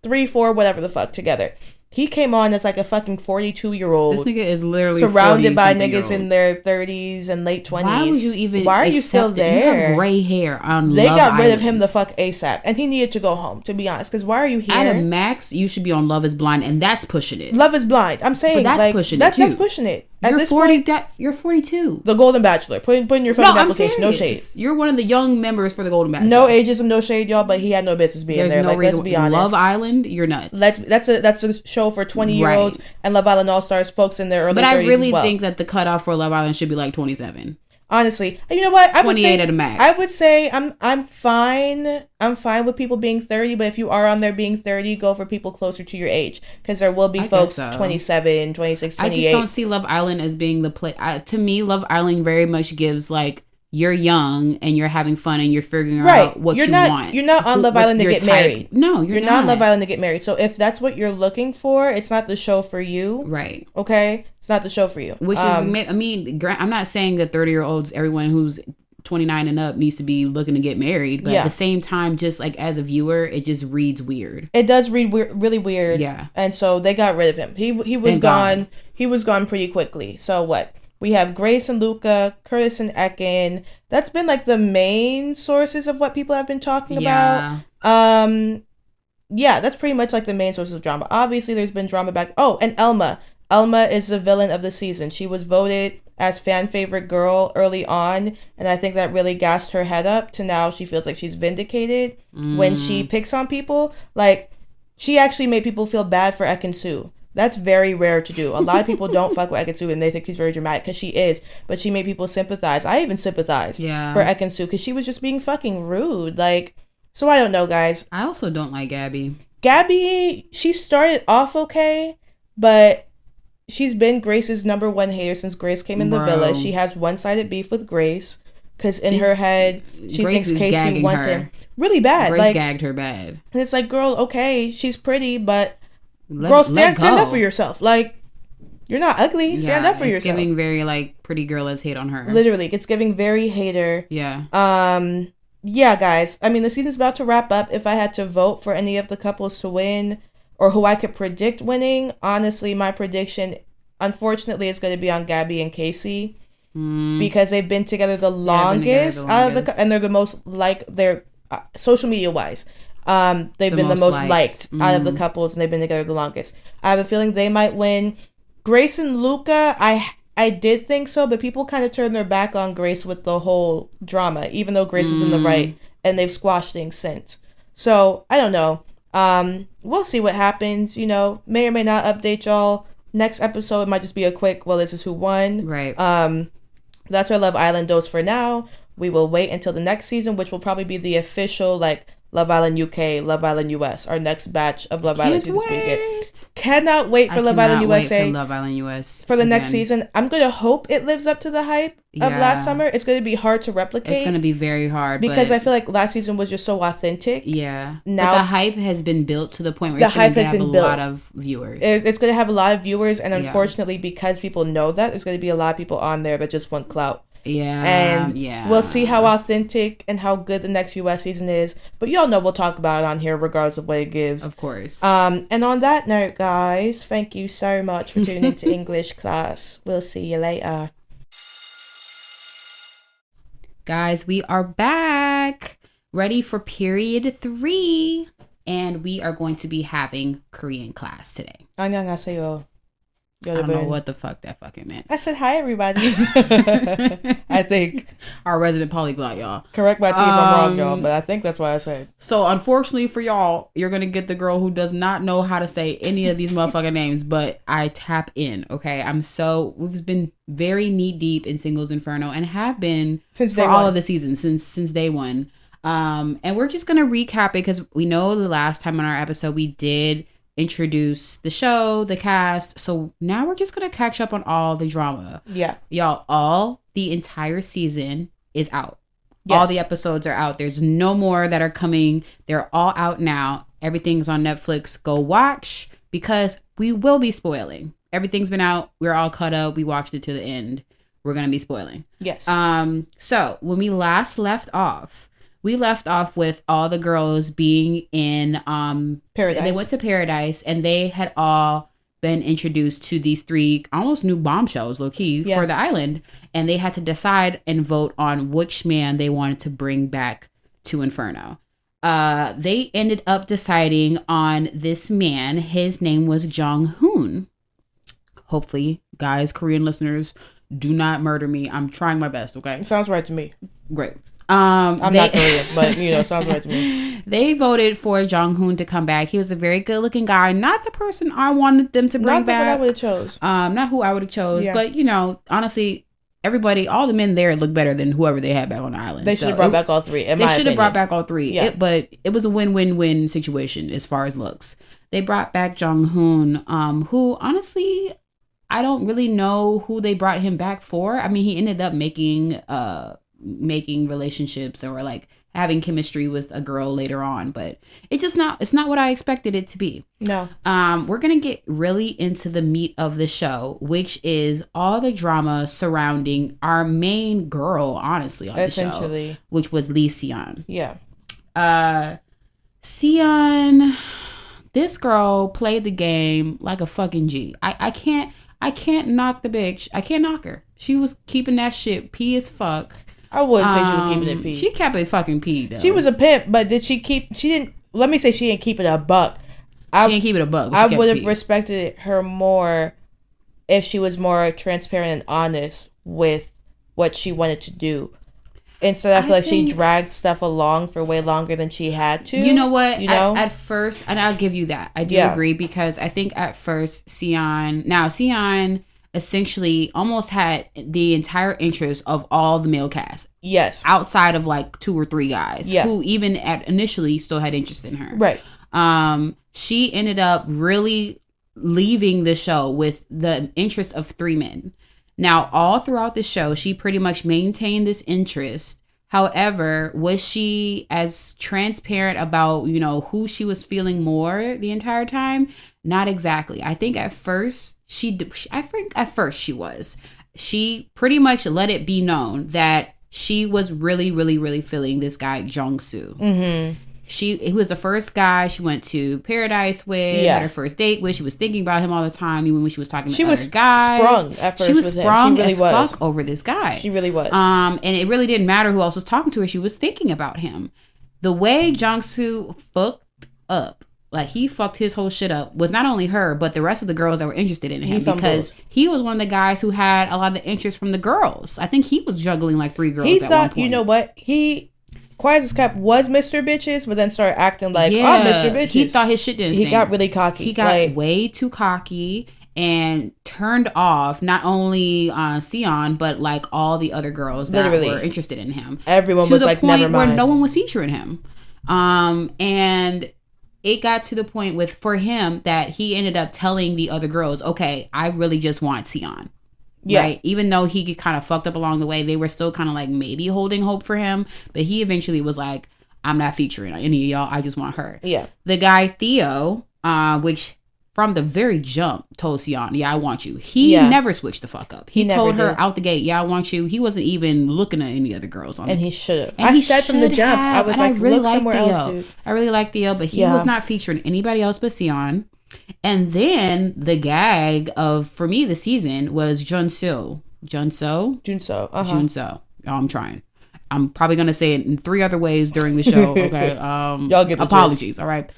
3, 4, whatever the fuck, together. He came on as like a fucking 42-year-old. This nigga is literally surrounded by niggas in their 30s and late 20s. Why would you even? Why are you still there? You have gray hair on. They Love got rid Island. of him the fuck ASAP, and he needed to go home. To be honest, because why are you here? At a max, you should be on Love Is Blind, and that's pushing it. Love Is Blind. I'm saying, but that's pushing it too. That's pushing it. At you're this 40. point, you're 42. The Golden Bachelor. Put in your fucking application. No shade. You're one of the young members for the Golden Bachelor. No ageism, no shade, y'all. But he had no business being there. There's no like, reason. Let's be honest. Love Island, you're nuts. That's a show for 20-year-olds, and Love Island All Stars folks in their early 30s. But I really as well. think that the cutoff for Love Island should be like 27. Honestly, you know what? I 28 would say, at a max. I would say I'm fine. I'm fine with people being 30, but if you are on there being 30, go for people closer to your age, because there will be folks 27, 26, 28. I just don't see Love Island as being the play. To me, Love Island very much gives like you're young and you're having fun and you're figuring out what you want. You're not on Love Island to get married. No, you're not on Love Island to get married. So if that's what you're looking for, it's not the show for you. Right. Okay? It's not the show for you. Which is, I mean, I'm not saying that 30-year-olds, everyone who's 29 and up needs to be looking to get married. But at the same time, just like as a viewer, it just reads weird. It does read really weird. Yeah. And so they got rid of him. He was gone. He was gone pretty quickly. So what? We have Grace and Luca, Curtis and Ekin. That's been like the main sources of what people have been talking about. Yeah, that's pretty much like the main sources of drama. Obviously, there's been drama back. Oh, and Elma. Elma is the villain of the season. She was voted as fan favorite girl early on, and I think that really gassed her head up to now she feels like she's vindicated when she picks on people. Like, she actually made people feel bad for Ekin-Su. That's very rare to do. A lot of people don't fuck with Ekin-Su and they think she's very dramatic, because she is. But she made people sympathize. I even sympathize for Ekin-Su because she was just being fucking rude. Like, so I don't know, guys. I also don't like Gabby. Gabby, she started off okay, but she's been Grace's number one hater since Grace came in the villa. She has one-sided beef with Grace because in her head, she thinks Casey wants him really bad. Grace gagged her bad. And it's like, girl, okay, she's pretty, but... Girl, stand up for yourself. Like, you're not ugly. Stand up for yourself. It's giving very, like, pretty girl, let's hate on her. Literally. It's giving very hater. Yeah. Yeah, guys. I mean, the season's about to wrap up. If I had to vote for any of the couples to win or who I could predict winning, honestly, my prediction, unfortunately, is going to be on Gabby and Casey. Because they've been together the longest. And they're the most, like, they're social media-wise. They've been the most liked out of the couples, and they've been together the longest. I have a feeling they might win. Grace and Luca, I did think so, but people kind of turned their back on Grace with the whole drama, even though Grace was in the right, and they've squashed things since. So, I don't know. We'll see what happens. You know, may or may not update y'all. Next episode might just be a quick, well, this is who won. Right. That's our Love Island dose for now. we will wait until the next season, which will probably be the official, like, Love Island UK, Love Island US, our next batch of Love Island seasons we get. Cannot wait for Love Island USA. For Love Island US for the next season. I'm gonna hope it lives up to the hype of last summer. It's gonna be hard to replicate. It's gonna be very hard because I feel like last season was just so authentic. Yeah. Now but the hype has been built to the point where it's gonna have a lot of viewers. It's gonna have a lot of viewers, and unfortunately, because people know that, there's gonna be a lot of people on there that just want clout. Yeah. And we'll see how authentic and how good the next US season is. But y'all know we'll talk about it on here regardless of what it gives. Of course. And on that note, guys, thank you so much for tuning into English class. We'll see you later. Guys, we are back. Ready for period 3. And we are going to be having Korean class today. 안녕하세요. I don't know what the fuck that fucking meant. I said hi, everybody. I think. Our resident polyglot, y'all. Correct my team if I'm wrong, y'all, but I think that's what I said. So, unfortunately for y'all, you're going to get the girl who does not know how to say any of these motherfucking names, but I tap in, okay? We've been very knee deep in Singles Inferno and have been since for all of the seasons, since day one. And we're just going to recap it because we know the last time on our episode we did introduce the show, the cast. So now we're just going to catch up on all the drama. Yeah. Y'all, the entire season is out. Yes. All the episodes are out. There's no more that are coming. They're all out now. Everything's on Netflix. Go watch because we will be spoiling. Everything's been out. We're all caught up. We watched it to the end. We're going to be spoiling. Yes. So when we last left off with all the girls being in Paradise. They went to Paradise and they had all been introduced to these 3 almost new bombshells, low key, for the island. And they had to decide and vote on which man they wanted to bring back to Inferno. They ended up deciding on this man. His name was Jong-hoon. Hopefully, guys, Korean listeners, do not murder me. I'm trying my best, okay? It sounds right to me. Great. I'm not Korean, but sounds right to me. They voted for Jong-hoon to come back. He was a very good looking guy. Not the person I wanted them to bring back. Not who I would have chose. Not who I would have chose. Yeah. But, honestly, all the men there look better than whoever they had back on the island. They should have brought back all 3. They should have brought back all 3. Yeah. But it was a win-win-win situation as far as looks. They brought back Jong-hoon, who, honestly, I don't really know who they brought him back for. I mean, he ended up making relationships or like having chemistry with a girl later on, but it's not what I expected it to be. No. We're gonna get really into the meat of the show, which is all the drama surrounding our main girl, honestly, on the show, which was Lee Seon. Yeah. Seon, this girl played the game like a fucking G. I can't knock the bitch. I can't knock her. She was keeping that shit pee as fuck. I wouldn't say she was keeping it pee. She kept it fucking pee, though. She was a pimp, but she didn't, let me say she didn't keep it a buck. She didn't keep it a buck. I would have respected her more if she was more transparent and honest with what she wanted to do. Instead, I feel like she dragged stuff along for way longer than she had to. You know what? At first, and I'll give you that. I do agree because I think at first, Seon essentially almost had the entire interest of all the male cast. Yes. Outside of like 2 or 3 guys who even initially still had interest in her. Right. She ended up really leaving the show with the interest of 3 men. Now, all throughout the show, she pretty much maintained this interest. However, was she as transparent about, who she was feeling more the entire time? Not exactly. I think at first she was. She pretty much let it be known that she was really, really, really feeling this guy, Jong-soo. Mm-hmm. He was the first guy she went to Paradise with, had her first date with. She was thinking about him all the time, even when she was talking to other guys. Sprung at first. She was sprung as fuck over this guy. She really was. And it really didn't matter who else was talking to her. She was thinking about him. The way Jong-soo fucked up, like he fucked his whole shit up with not only her, but the rest of the girls that were interested in him, because he was one of the guys who had a lot of interest from the girls. I think he was juggling like 3 girls at one point. You know what? Quiet as kept was Mr. Bitches, but then started acting like, I'm Mr. Bitches. He thought his shit didn't stand. He got really cocky. He got way too cocky. and turned off not only Sion, but like all the other girls that were interested in him. Everyone was like, never mind. To the point where no one was featuring him. And it got to the point for him that he ended up telling the other girls, okay, I really just want Sion. Yeah. Right? Even though he kind of fucked up along the way, they were still kind of like maybe holding hope for him. But he eventually was like, I'm not featuring any of y'all. I just want her. Yeah. The guy Theo, which from the very jump told Sion, yeah, I want you. He never switched the fuck up. He told her out the gate, yeah, I want you. He wasn't even looking at any other girls on and he should have. I said from the jump, I was like, look somewhere else, dude. I really like Theo, but he was not featuring anybody else but Sion. And then the gag for me, the season was Junso. Oh, I'm trying. I'm probably going to say it in 3 other ways during the show. Okay. Y'all get the apologies. Gist. All right.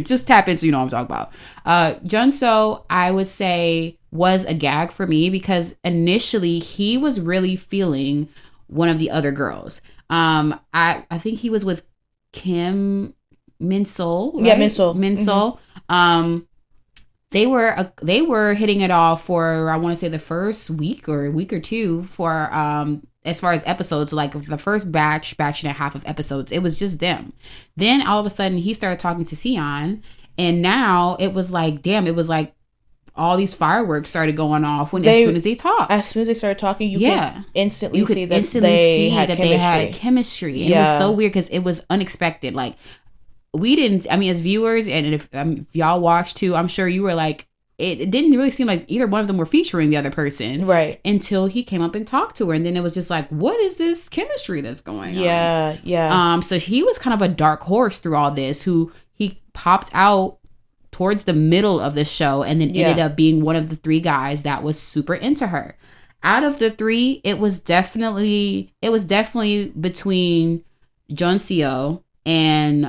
Just tap in so you know what I'm talking about. Junso, I would say, was a gag for me because initially he was really feeling one of the other girls. I think he was with Kim Min-sol, right? Yeah, Min-sol. Mm-hmm. They were hitting it off for, I want to say, the first week or 2 for as far as episodes, like the first batch and a half of episodes, it was just them. Then all of a sudden he started talking to Sion, and now it was like, damn, it was like all these fireworks started going off as soon as they talked. As soon as they started talking, you could instantly see that they had chemistry. And it was so weird because it was unexpected. Like, we didn't, I mean, as viewers, and if y'all watched too, I'm sure you were like, it didn't really seem like either one of them were featuring the other person. Right. Until he came up and talked to her. And then it was just like, what is this chemistry that's going on? Yeah. So he was kind of a dark horse through all this, who he popped out towards the middle of the show and then ended up being one of the 3 guys that was super into her. Out of the 3, it was definitely between Junseo and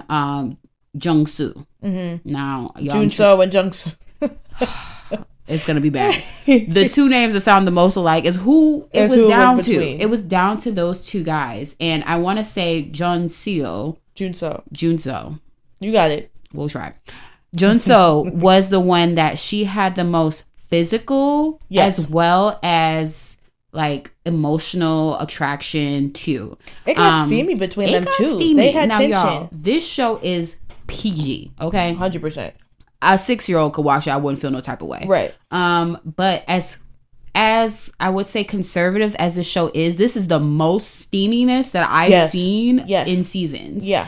Jungsu. Mm-hmm. Now, Junso and Jungsu. It's gonna be bad. The 2 names that sound the most alike is who it was down to. It was down to those 2 guys, and I want to say Junso. You got it. We'll try. Junso was the one that she had the most physical as well as like emotional attraction to. It got steamy between them too. Steamy. They had tension. Y'all, this show is PG. Okay, 100%. A 6-year-old could watch it. I wouldn't feel no type of way. Right. But as I would say conservative as the show is, this is the most steaminess that I've seen in seasons. Yeah.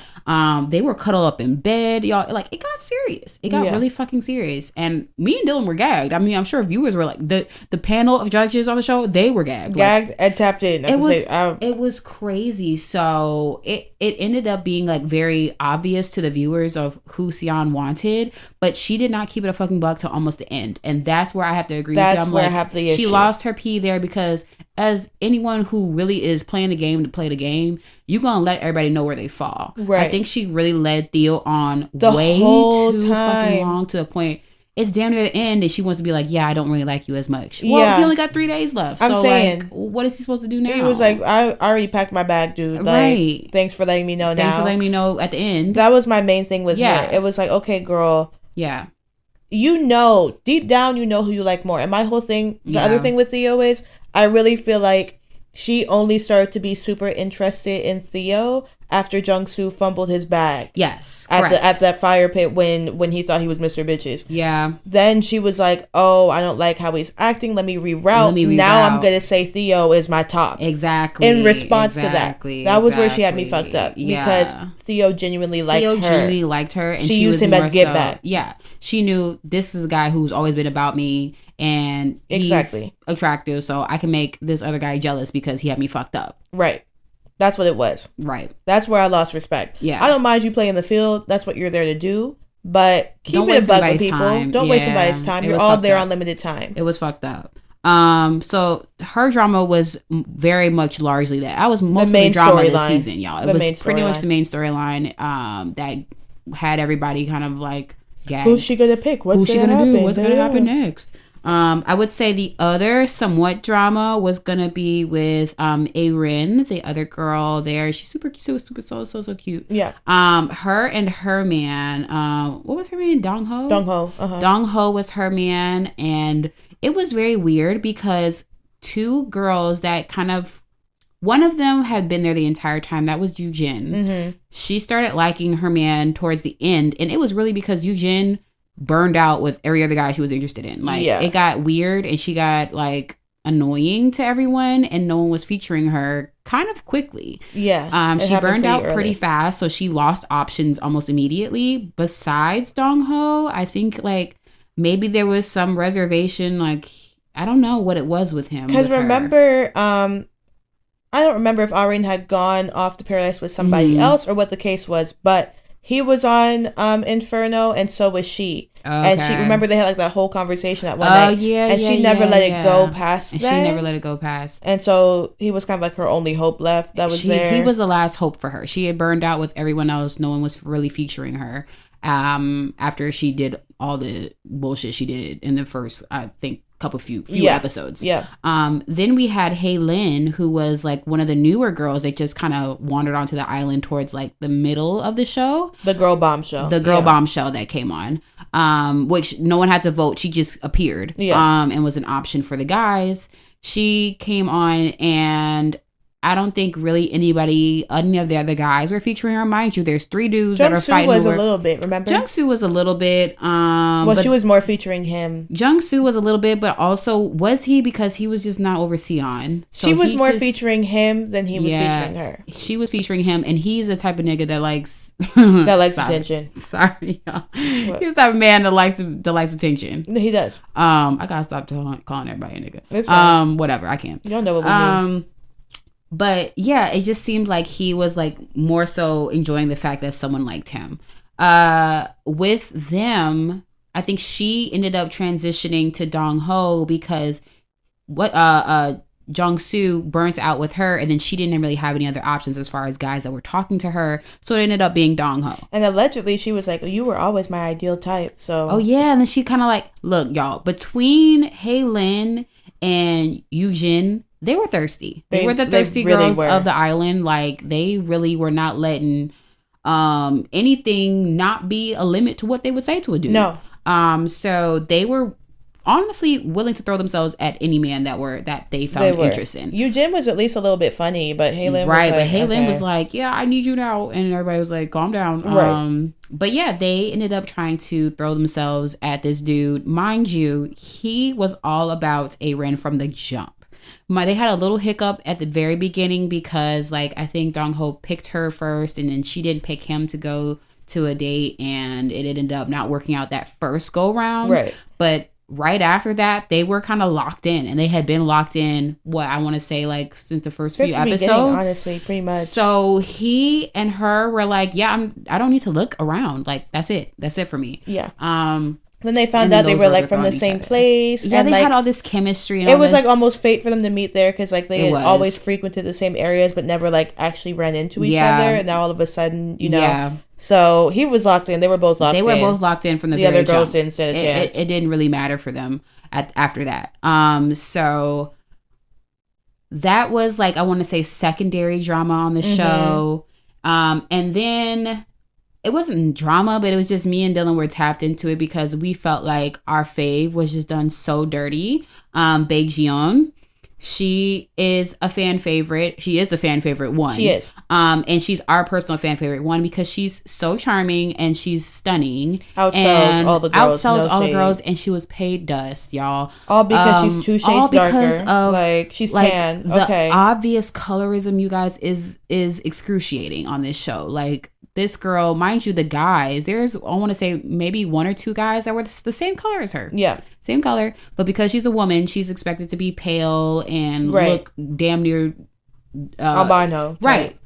They were cuddled up in bed, y'all. Like, it got serious. It got really fucking serious. And me and Dylan were gagged. I mean, I'm sure viewers were like, the panel of judges on the show, they were gagged. And tapped in. It was crazy. So it ended up being like very obvious to the viewers of who Sion wanted, but she did not keep it a fucking buck till almost the end. And that's where I have to agree with you. I'm where I have the issue. She lost her pee there because as anyone who really is playing the game to play the game, you're going to let everybody know where they fall. Right. I think she really led Theo on the way whole too time. Fucking long to the point it's damn near the end and she wants to be like, yeah, I don't really like you as much. Well, he only got 3 days left. I'm saying, like, what is he supposed to do now? He was like, I already packed my bag, dude. Like, right. Thanks for letting me know now. Thanks for letting me know at the end. That was my main thing with her. It was like, okay, girl. Yeah. You know, deep down, you know who you like more. And my whole thing, the other thing with Theo is, I really feel like she only started to be super interested in Theo after Jungsu fumbled his bag. Yes, at that fire pit when he thought he was Mr. Bitches. Yeah. Then she was like, "Oh, I don't like how he's acting. Let me reroute. Now I'm gonna say Theo is my top." Exactly. In response to that, was where she had me fucked up because Theo genuinely liked her. And she used him as get back. Yeah, she knew this is a guy who's always been about me. And he's attractive, so I can make this other guy jealous because he had me fucked up. Right. That's what it was. Right. That's where I lost respect. Yeah. I don't mind you playing the field. That's what you're there to do. But keep it a bug with people. Don't waste somebody's time. You're all there on limited time. It was fucked up. So her drama was very much largely that. I was mostly the drama this season, y'all. It was pretty much the main storyline that had everybody kind of like gagged. Who's she gonna pick? What's she gonna do? What's gonna happen next? I would say the other somewhat drama was gonna be with Erin, the other girl there. She's super so cute. Yeah. Her and her man. What was her name? Dong Ho. Dong Ho was her man, and it was very weird because two girls that kind of. One of them had been there the entire time. That was Yu Jin. Mm-hmm. She started liking her man towards the end, and it was really because Yu Jin burned out with every other guy she was interested in. Like, it got weird, and she got, like, annoying to everyone, and no one was featuring her kind of quickly. Yeah. She burned out pretty fast, so she lost options almost immediately. Besides Dong Ho, I think, like, maybe there was some reservation, like, I don't know what it was with him. Because remember, I don't remember if Irene had gone off to Paradise with somebody else or what the case was, but he was on Inferno, and so was she. Okay. And she, remember they had like that whole conversation that one night. And she never let it go past that. She never let it go past. And so he was kind of like her only hope left that was there. He was the last hope for her. She had burned out with everyone else. No one was really featuring her after she did all the bullshit she did in the first, I think, few episodes. Yeah. Then we had Hey Lin, who was like one of the newer girls that just kind of wandered onto the island towards like the middle of the show. The girl bombshell. The girl bombshell that came on. Which no one had to vote. She just appeared. Yeah. And was an option for the guys. She came on, and I don't think really any of the other guys were featuring her. Mind you, there's 3 dudes that are fighting. Jung Soo was a little bit, remember? Jung Soo was a little bit. Well, she was more featuring him. Jung Soo was a little bit, but also was he, because he was just not over Sion. So she was more featuring him than he was featuring her. She was featuring him, and he's the type of nigga that likes attention. Sorry, y'all. What? He's the type of man that likes attention. He does. I gotta stop calling everybody a nigga. It's fine. Whatever. I can't. Y'all know what we mean. But yeah, it just seemed like he was like more so enjoying the fact that someone liked him. With them, I think she ended up transitioning to Dong Ho because Jung Soo burnt out with her, and then she didn't really have any other options as far as guys that were talking to her, so it ended up being Dong Ho. And allegedly she was like, you were always my ideal type. So and then she kind of like, look, y'all, between Hey Lin and Yu Jin, they were thirsty. They were the thirsty girls of the island. Like, they really were not letting anything not be a limit to what they would say to a dude. No. So they were honestly willing to throw themselves at any man that they found interest in. Yu Jin was at least a little bit funny, but Hey Lin was like, but Hey Lin was like, yeah, I need you now. And everybody was like, calm down. Right. But yeah, they ended up trying to throw themselves at this dude. Mind you, he was all about Aren from the jump. They had a little hiccup at the very beginning because, like, I think Dong Ho picked her first, and then she didn't pick him to go to a date, and it ended up not working out that first go round. Right. But right after that, they were kind of locked in, and they had been locked in, what I want to say, like, since the first few episodes. Honestly, pretty much. So he and her were like, yeah, I don't need to look around. Like, that's it for me. Yeah. Then they found out they were like from the same place. Yeah, and they like, had all this chemistry. And it was like almost fate for them to meet there because like they had always frequented the same areas but never like actually ran into each other. And now all of a sudden, you know. Yeah. So he was locked in. They were both locked in. They were both locked in from the very other girls jump. Didn't stand a chance. It didn't really matter for them after that. So that was like, I want to say, secondary drama on the show. And then it wasn't drama, but it was just me and Dylan were tapped into it because we felt like our fave was just done so dirty. Baek Ji-yeon. She is a fan favorite. She is a fan favorite one. She is. And she's our personal fan favorite one because she's so charming and she's stunning. Outsells all the girls. Outsells all the girls, and she was paid dust, y'all. All because she's 2 shades darker. Of, like, she's tan. Okay. The obvious colorism, you guys, is excruciating on this show. Like, this girl, mind you, the guys, there's, I want to say, maybe 1 or 2 guys that were the same color as her. Yeah. Same color. But because she's a woman, she's expected to be pale and look damn near... albino. Right.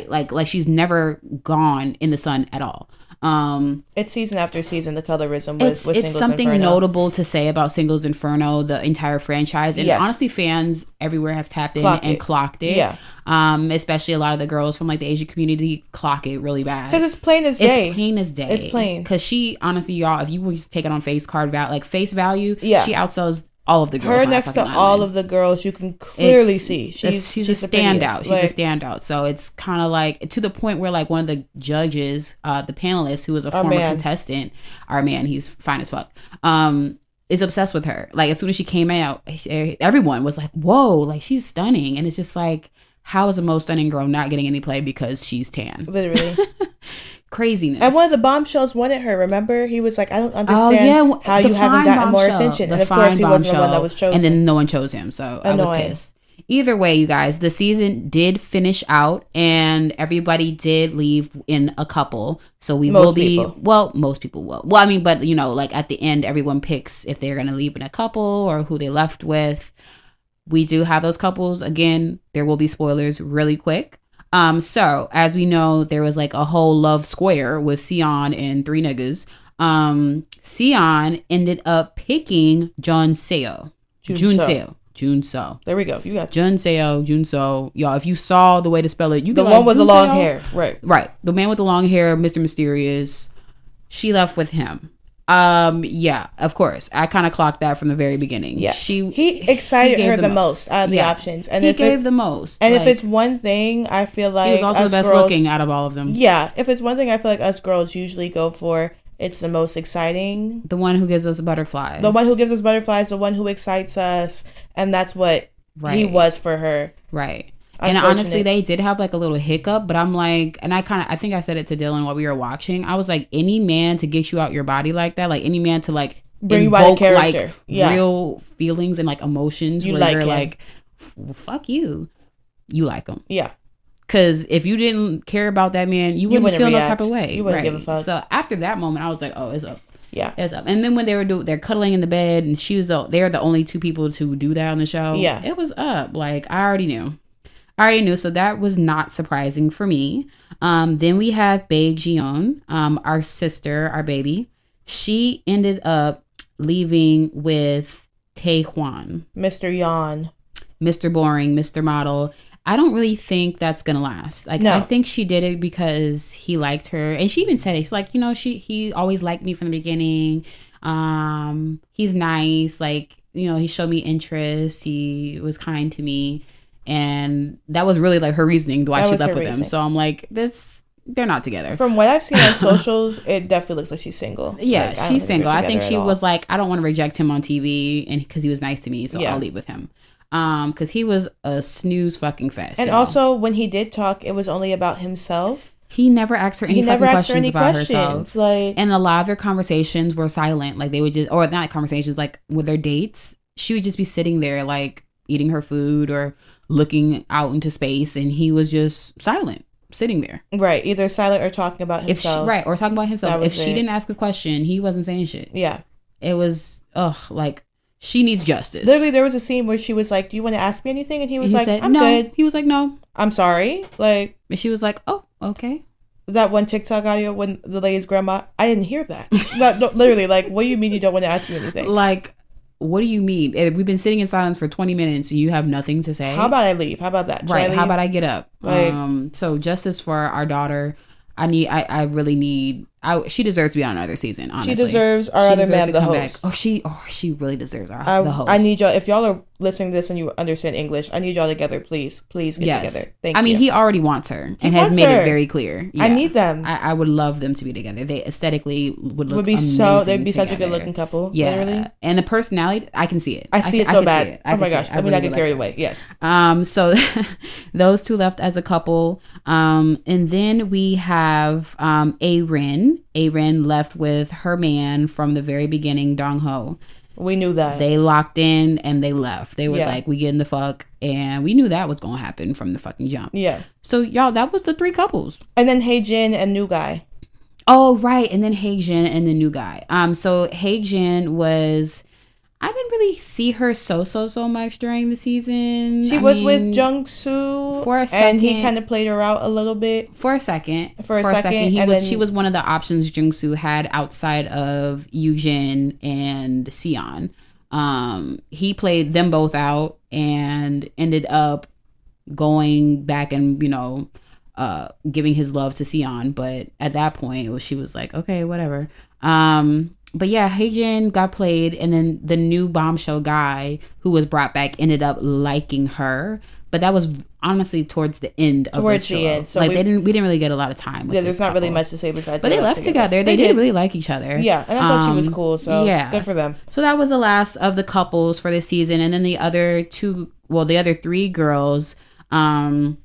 Like she's never gone in the sun at all. It's season after season, the colorism with Singles it's something Inferno. Notable to say about Singles Inferno, the entire franchise, and honestly, fans everywhere have tapped in and clocked it. Yeah. Especially a lot of the girls from like the Asian community clock it really bad because it's plain as day. It's plain because she honestly, y'all, if you was take it on face value, she outsells all of the girls. Her next to all of the girls, you can clearly see she's a standout. She's a standout. So it's kind of like to the point where like one of the judges, the panelist, who was a former contestant, our man, he's fine as fuck, is obsessed with her. Like as soon as she came out, everyone was like, "Whoa, like she's stunning," and it's just like, how is the most stunning girl not getting any play because she's tan? Literally. Craziness. And one of the bombshells wanted her. Remember, he was like, "I don't understand how you haven't gotten more attention." And of course, he wasn't the one that was chosen. And then no one chose him, so I was pissed. Either way, you guys, the season did finish out, and everybody did leave in a couple. So most people will. Well, I mean, but you know, like at the end, everyone picks if they're gonna leave in a couple or who they left with. We do have those couples. Again, there will be spoilers really quick. So as we know, there was like a whole love square with Sion and 3 niggas. Sion ended up picking Junseo. There we go. You got Junseo. Y'all, if you saw the way to spell it, you the one with the long hair. Right. The man with the long hair, Mr. Mysterious. She left with him. Yeah, of course. I kind of clocked that from the very beginning. Yeah. He excited her the most out of the options. And he gave the most. And like, if it's one thing, I feel like he was also the best looking out of all of them. Yeah. If it's one thing I feel like us girls usually go for, it's the most exciting. The one who gives us butterflies. The one who gives us butterflies, the one who excites us. And that's what he was for her. Right. And honestly, they did have like a little hiccup, but I'm like, and I think I said it to Dylan while we were watching. I was like, any man to get you out your body like that, like any man to like bring you out of character, like real feelings and like emotions, you where like you're him. Like, fuck you like him. Yeah. Because if you didn't care about that man, you wouldn't feel react. No type of way. You wouldn't give a fuck. So after that moment, I was like, oh, it's up. Yeah, it's up. And then when they're cuddling in the bed, and they're the only two people to do that on the show. Yeah, it was up. Like I already knew, so that was not surprising for me. Then we have Bae Jion, our sister, our baby. She ended up leaving with Taekwon, Mr. Yawn, Mr. Boring, Mr. Model. I don't really think that's gonna last. Like, no. I think she did it because he liked her, and she even said it. She's like, you know, he always liked me from the beginning. He's nice. Like, you know, he showed me interest. He was kind to me. And that was really like her reasoning why she left with him. So I'm like, they're not together. From what I've seen on socials, it definitely looks like she's single. Yeah, like, she's single. I think she was like, I don't want to reject him on TV, and because he was nice to me, so I'll leave with him. Because he was a snooze fucking fest. And also, when he did talk, it was only about himself. He never asked her any questions about herself. Like, and a lot of their conversations were silent. Like they would just, or not conversations, like with their dates, she would just be sitting there like eating her food or looking out into space, and he was just silent, sitting there. Right, either silent or talking about himself. Or talking about himself. If she didn't ask a question, he wasn't saying shit. Yeah. It was, like, she needs justice. Literally, there was a scene where she was like, do you want to ask me anything? And he was like, I'm no. good. He was like, no. I'm sorry. Like, and she was like, oh, okay. That one TikTok audio when the lady's grandma, I didn't hear that. No, literally, like, what do you mean you don't want to ask me anything? Like, what do you mean? We've been sitting in silence for 20 minutes and you have nothing to say. How about I leave? How about that? Right. How about I get up? Like, so justice for our daughter. I really need. She deserves to be on another season. Honestly, she deserves our other man, the host. She really deserves the host. I need y'all. If y'all are listening to this and you understand English, I need y'all together. Please get together. Thank you. I mean, he already wants her and has made it very clear. Yeah. I need them. I would love them to be together. They aesthetically would look. They'd be such a good looking couple. Yeah, literally. And the personality, I can see it. I see it so bad. Oh my gosh, I mean, I get carried away. Yes. So those two left as a couple. And then we have Aren. Aren left with her man from the very beginning, Dong Ho. We knew that. They locked in and they left. They was like, we getting the fuck. And we knew that was going to happen from the fucking jump. Yeah. So, y'all, that was the three couples. And then Haejin and new guy. Oh, right. And then Haejin and the new guy. So Haejin was, I didn't really see her so much during the season. She was with Jung-soo for a second, and he kind of played her out a little bit. For a second. She was one of the options Jung-soo had outside of Yoojin and Seon. He played them both out and ended up going back and, giving his love to Seon. But at that point, she was like, okay, whatever. But yeah, Haejin got played, and then the new bombshell guy who was brought back ended up liking her. But that was honestly towards the end of the show. So we didn't really get a lot of time. There's not really much to say besides. But they left together. They did really like each other. Yeah, and I thought she was cool. So good for them. So that was the last of the couples for this season, and then the other three girls, Minsol,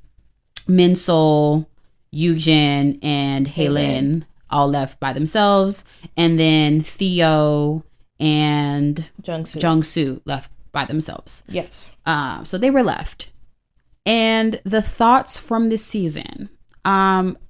Yoojin, and Haelin, all left by themselves, and then Theo and Jung-soo left by themselves. Yes. So they were left. And the thoughts from this season.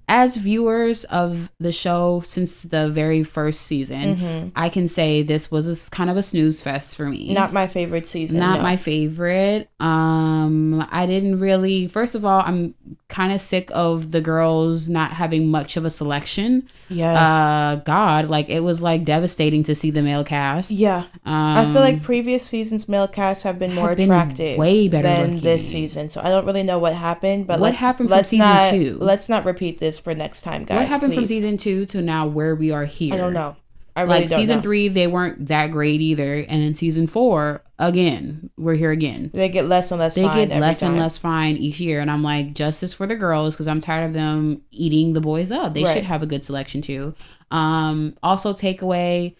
As viewers of the show since the very first season, I can say this was kind of a snooze fest for me. Not my favorite season. My favorite. I didn't really. First of all, I'm kind of sick of the girls not having much of a selection. Yes. God, it was devastating to see the male cast. Yeah. I feel like previous seasons male casts have been more attractive, way better than looking. This season. So I don't really know what happened. But what happened from season 2? Let's not repeat this for next time, guys. What happened please. From season 2 to now where we are here? I don't know. I really don't know. Season 3, they weren't that great either, and in season 4, again, we're here again. They get less and less. And less fine each year, and I'm like, justice for the girls, because I'm tired of them eating the boys up. They should have a good selection too. Also, takeaway.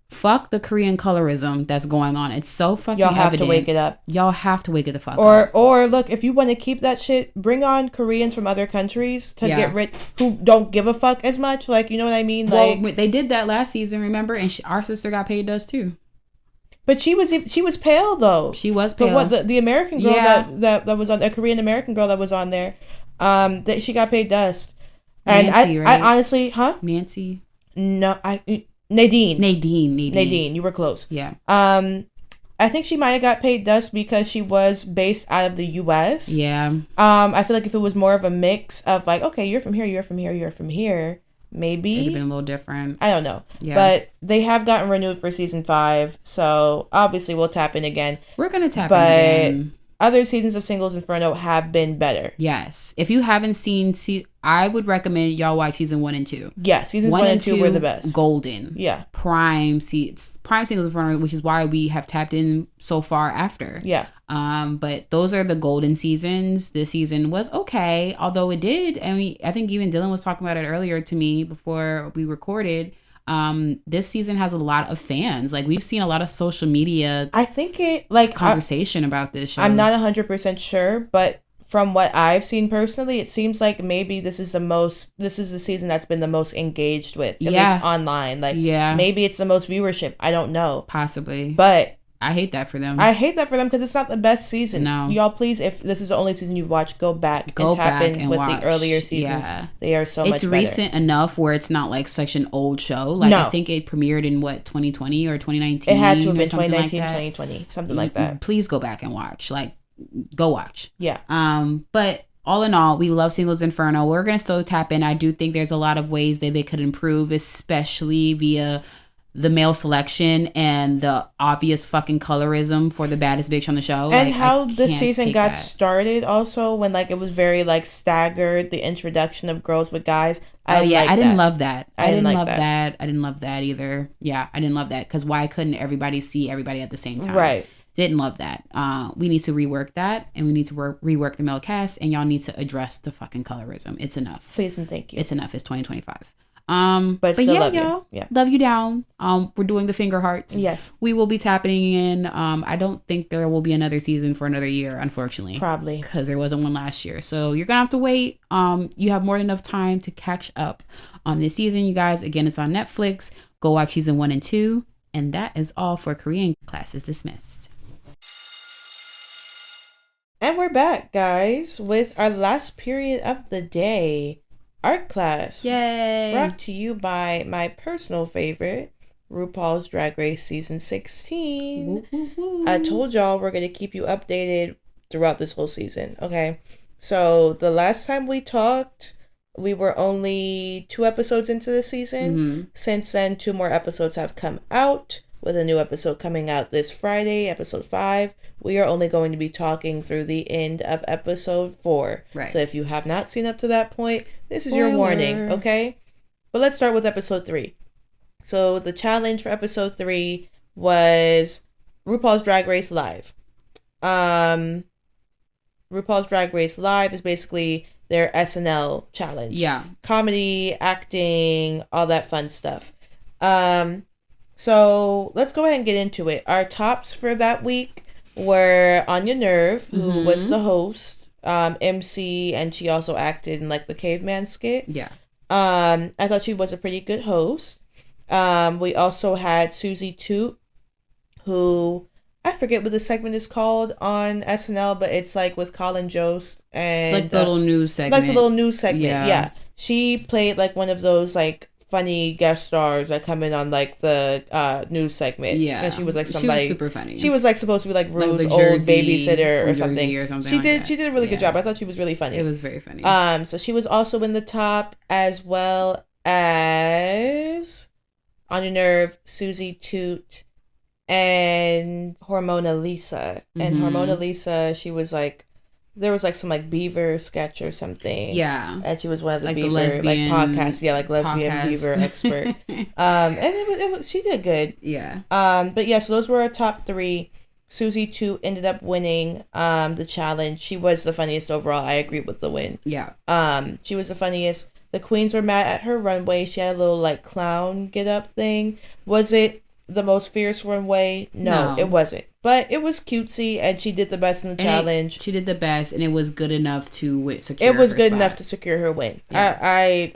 Fuck the Korean colorism that's going on. It's so fucking Y'all have evident. to wake it up. Y'all have to wake it the fuck up. Or look, if you want to keep that shit, bring on Koreans from other countries to get rid, who don't give a fuck as much. You know what I mean? Well, they did that last season, remember? And our sister got paid dust too. But she was pale though. She was pale. But what the American girl that was on, a Korean American girl that was on there, that she got paid dust. And Nancy, I honestly, Nancy. No, Nadine, you were close. Yeah. I think she might have got paid dust because she was based out of the U.S. Yeah. I feel like if it was more of a mix of okay, you're from here, you're from here, you're from here, maybe it'd have been a little different. I don't know. Yeah. But they have gotten renewed for season 5, so obviously we'll tap in again. We're gonna tap in again. Other seasons of Singles Inferno have been better. Yes. If you haven't seen, I would recommend y'all watch season 1 and 2. Yeah, seasons 1 and 2 were the best. Golden. Yeah. Prime Singles Inferno, which is why we have tapped in so far after. Yeah. But those are the golden seasons. This season was okay, although it did. I think even Dylan was talking about it earlier to me before we recorded. This season has a lot of fans. We've seen a lot of social media. I think conversation about this show. I'm not 100% sure, but from what I've seen personally, it seems like maybe this is the season that's been the most engaged with, at least online. Maybe it's the most viewership. I don't know. Possibly. But I hate that for them. Because it's not the best season. No. Y'all, please, if this is the only season you've watched, go back and tap in with the earlier seasons. Yeah. They are so much better. It's recent enough where it's not such an old show. No. I think it premiered in 2020 or 2019. It had to have been 2019, 2020, something like that. Please go back and watch. Go watch. Yeah. But all in all, we love Singles Inferno. We're going to still tap in. I do think there's a lot of ways that they could improve, especially via the male selection and the obvious fucking colorism for the baddest bitch on the show. And how the season got started also, when it was very staggered, the introduction of girls with guys. I didn't love that. I didn't love that. I didn't love that either. Yeah, I didn't love that, because why couldn't everybody see everybody at the same time? Right. Didn't love that. We need to rework that, and we need to rework the male cast, and y'all need to address the fucking colorism. It's enough. Please and thank you. It's enough. It's 2025. But still love y'all. Yeah. Love you down. We're doing the finger hearts. Yes. We will be tapping in. I don't think there will be another season for another year, unfortunately. Probably. Because there wasn't one last year. So you're going to have to wait. You have more than enough time to catch up on this season, you guys. Again, it's on Netflix. Go watch season 1 and 2. And that is all for Korean Classes Dismissed. And we're back, guys, with our last period of the day. Art class. Yay. Brought to you by my personal favorite, RuPaul's Drag Race Season 16. I told y'all we're going to keep you updated throughout this whole season, okay? So the last time we talked, we were only 2 episodes into the season. Mm-hmm. Since then, 2 more episodes have come out, with a new episode coming out this Friday, episode 5. We are only going to be talking through the end of episode 4. Right. So if you have not seen up to that point, this is your warning, okay? But let's start with episode 3. So the challenge for episode 3 was RuPaul's Drag Race Live. RuPaul's Drag Race Live is basically their SNL challenge. Yeah. Comedy, acting, all that fun stuff. So let's go ahead and get into it. Our tops for that week were Anya Nerve, who was the host, MC, and she also acted in like the caveman skit. Yeah. I thought she was a pretty good host. We also had Susie Toot, who I forget what the segment is called on SNL, but it's like with Colin Jost and like the little news segment. Like the little news segment. Yeah. She played like one of those like funny guest stars that come in on like the news segment. Yeah. And she was like somebody. She was super funny. She was like supposed to be like Rue's like old babysitter or something. She did a really good job. I thought she was really funny. It was very funny. So she was also in the top, as well as Anya Nerve, Susie Toot, and Hormona Lisa. And Hormona Lisa, she was like, there was like some like Beaver sketch or something. Yeah. And she was one of the like Beaver the lesbian like podcast. Yeah, like lesbian podcast. Beaver expert. And it was she did good. Yeah. But yeah, so those were our top 3. Susie Toot ended up winning the challenge. She was the funniest overall. I agree with the win. Yeah. She was the funniest. The queens were mad at her runway. She had a little like clown get up thing. Was it the most fierce runway? No, it wasn't. But it was cutesy, and she did the best in the challenge. She did the best, and it was good enough to secure. It was good enough to secure her win. Yeah.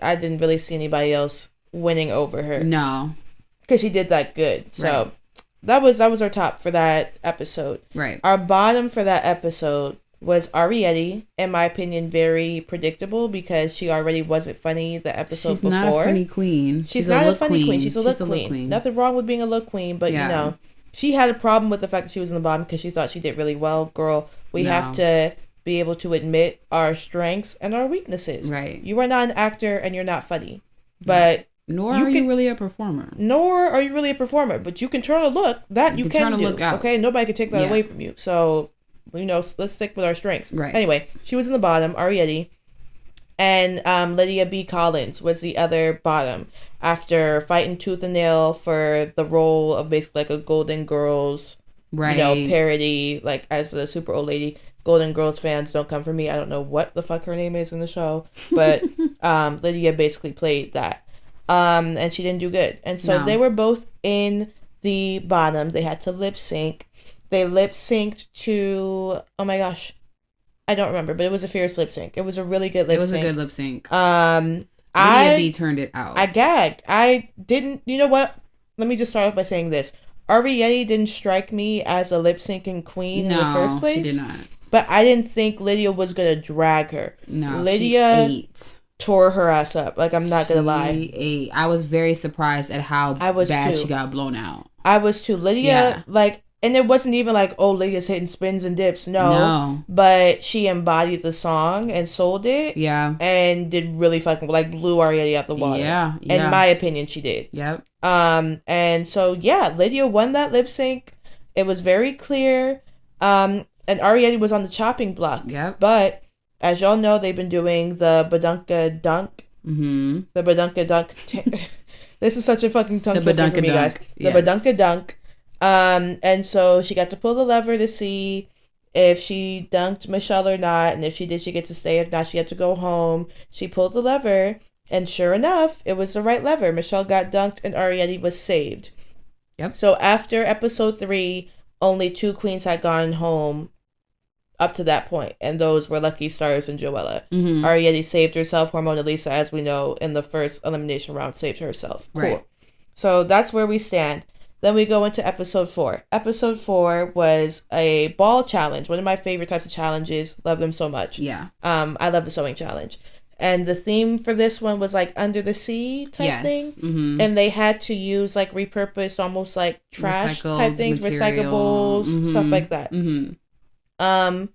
I didn't really see anybody else winning over her. No, because she did that good. So that was our top for that episode. Right. Our bottom for that episode was Ariete. In my opinion, very predictable because she already wasn't funny the episode before. She's not a funny queen. She's not a funny queen. She's a look queen. Nothing wrong with being a look queen, but you know, she had a problem with the fact that she was in the bottom because she thought she did really well. Girl, we have to be able to admit our strengths and our weaknesses. Right. You are not an actor and you're not funny, but nor are you really a performer. But you can turn a look that you can do. Okay, nobody can take that away from you. So, you know, let's stick with our strengths. Right. Anyway, she was in the bottom, Ariete. And Lydia B. Collins was the other bottom after fighting tooth and nail for the role of basically like a Golden Girls, parody, like as a super old lady. Golden Girls fans, don't come for me. I don't know what the fuck her name is in the show, but Lydia basically played that. And she didn't do good. And so they were both in the bottom. They had to lip sync. They lip synced to, oh my gosh, I don't remember, but it was a fierce lip sync. It was a really good lip sync. It was a good lip sync. Lydia B turned it out. I gagged. I didn't, you know what? Let me just start off by saying this. Ariete didn't strike me as a lip syncing queen in the first place. She did not. But I didn't think Lydia was going to drag her. No, Lydia tore her ass up. Like, I'm not going to lie. I was very surprised at how bad she got blown out. I was too. Lydia, and it wasn't even like, oh, Lydia's hitting spins and dips. No. But she embodied the song and sold it. Yeah. And did really fucking, like, blew Ariete out the water. Yeah. In my opinion, she did. Yep. And so, Lydia won that lip sync. It was very clear. And Ariete was on the chopping block. Yep. But, as y'all know, they've been doing the Badunka Dunk. Mm-hmm. The Badunka Dunk. This is such a fucking tongue twister for me, guys. The Badunka Dunk. And so she got to pull the lever to see if she dunked Michelle or not, and if she did, she gets to stay. If not, she had to go home. She pulled the lever, and sure enough, it was the right lever. Michelle got dunked, and Ariete was saved. Yep. So after episode 3, only 2 queens had gone home up to that point, and those were Lucky Stars and Joella. Mm-hmm. Ariete saved herself. Hormona Lisa, as we know, in the first elimination round, saved herself. Cool. Right. So that's where we stand. Then we go into episode 4. Episode 4 was a ball challenge. One of my favorite types of challenges. Love them so much. Yeah. I love the sewing challenge. And the theme for this one was like under the sea type thing. Mm-hmm. And they had to use like repurposed, almost like trash type things, recyclables, stuff like that. And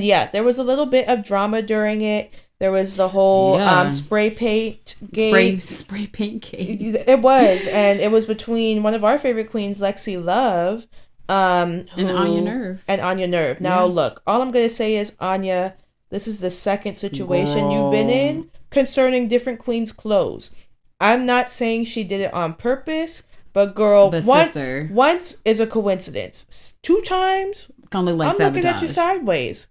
yeah, there was a little bit of drama during it. There was the whole spray paint game. Spray paint game. It was. And it was between one of our favorite queens, Lexi Love. And Anya Nerve. And Anya Nerve. Now, look, all I'm going to say is, Anya, this is the second situation you've been in concerning different queens' clothes. I'm not saying she did it on purpose, but girl, once is a coincidence. 2 times, kind of like I'm sabotage. looking at you sideways.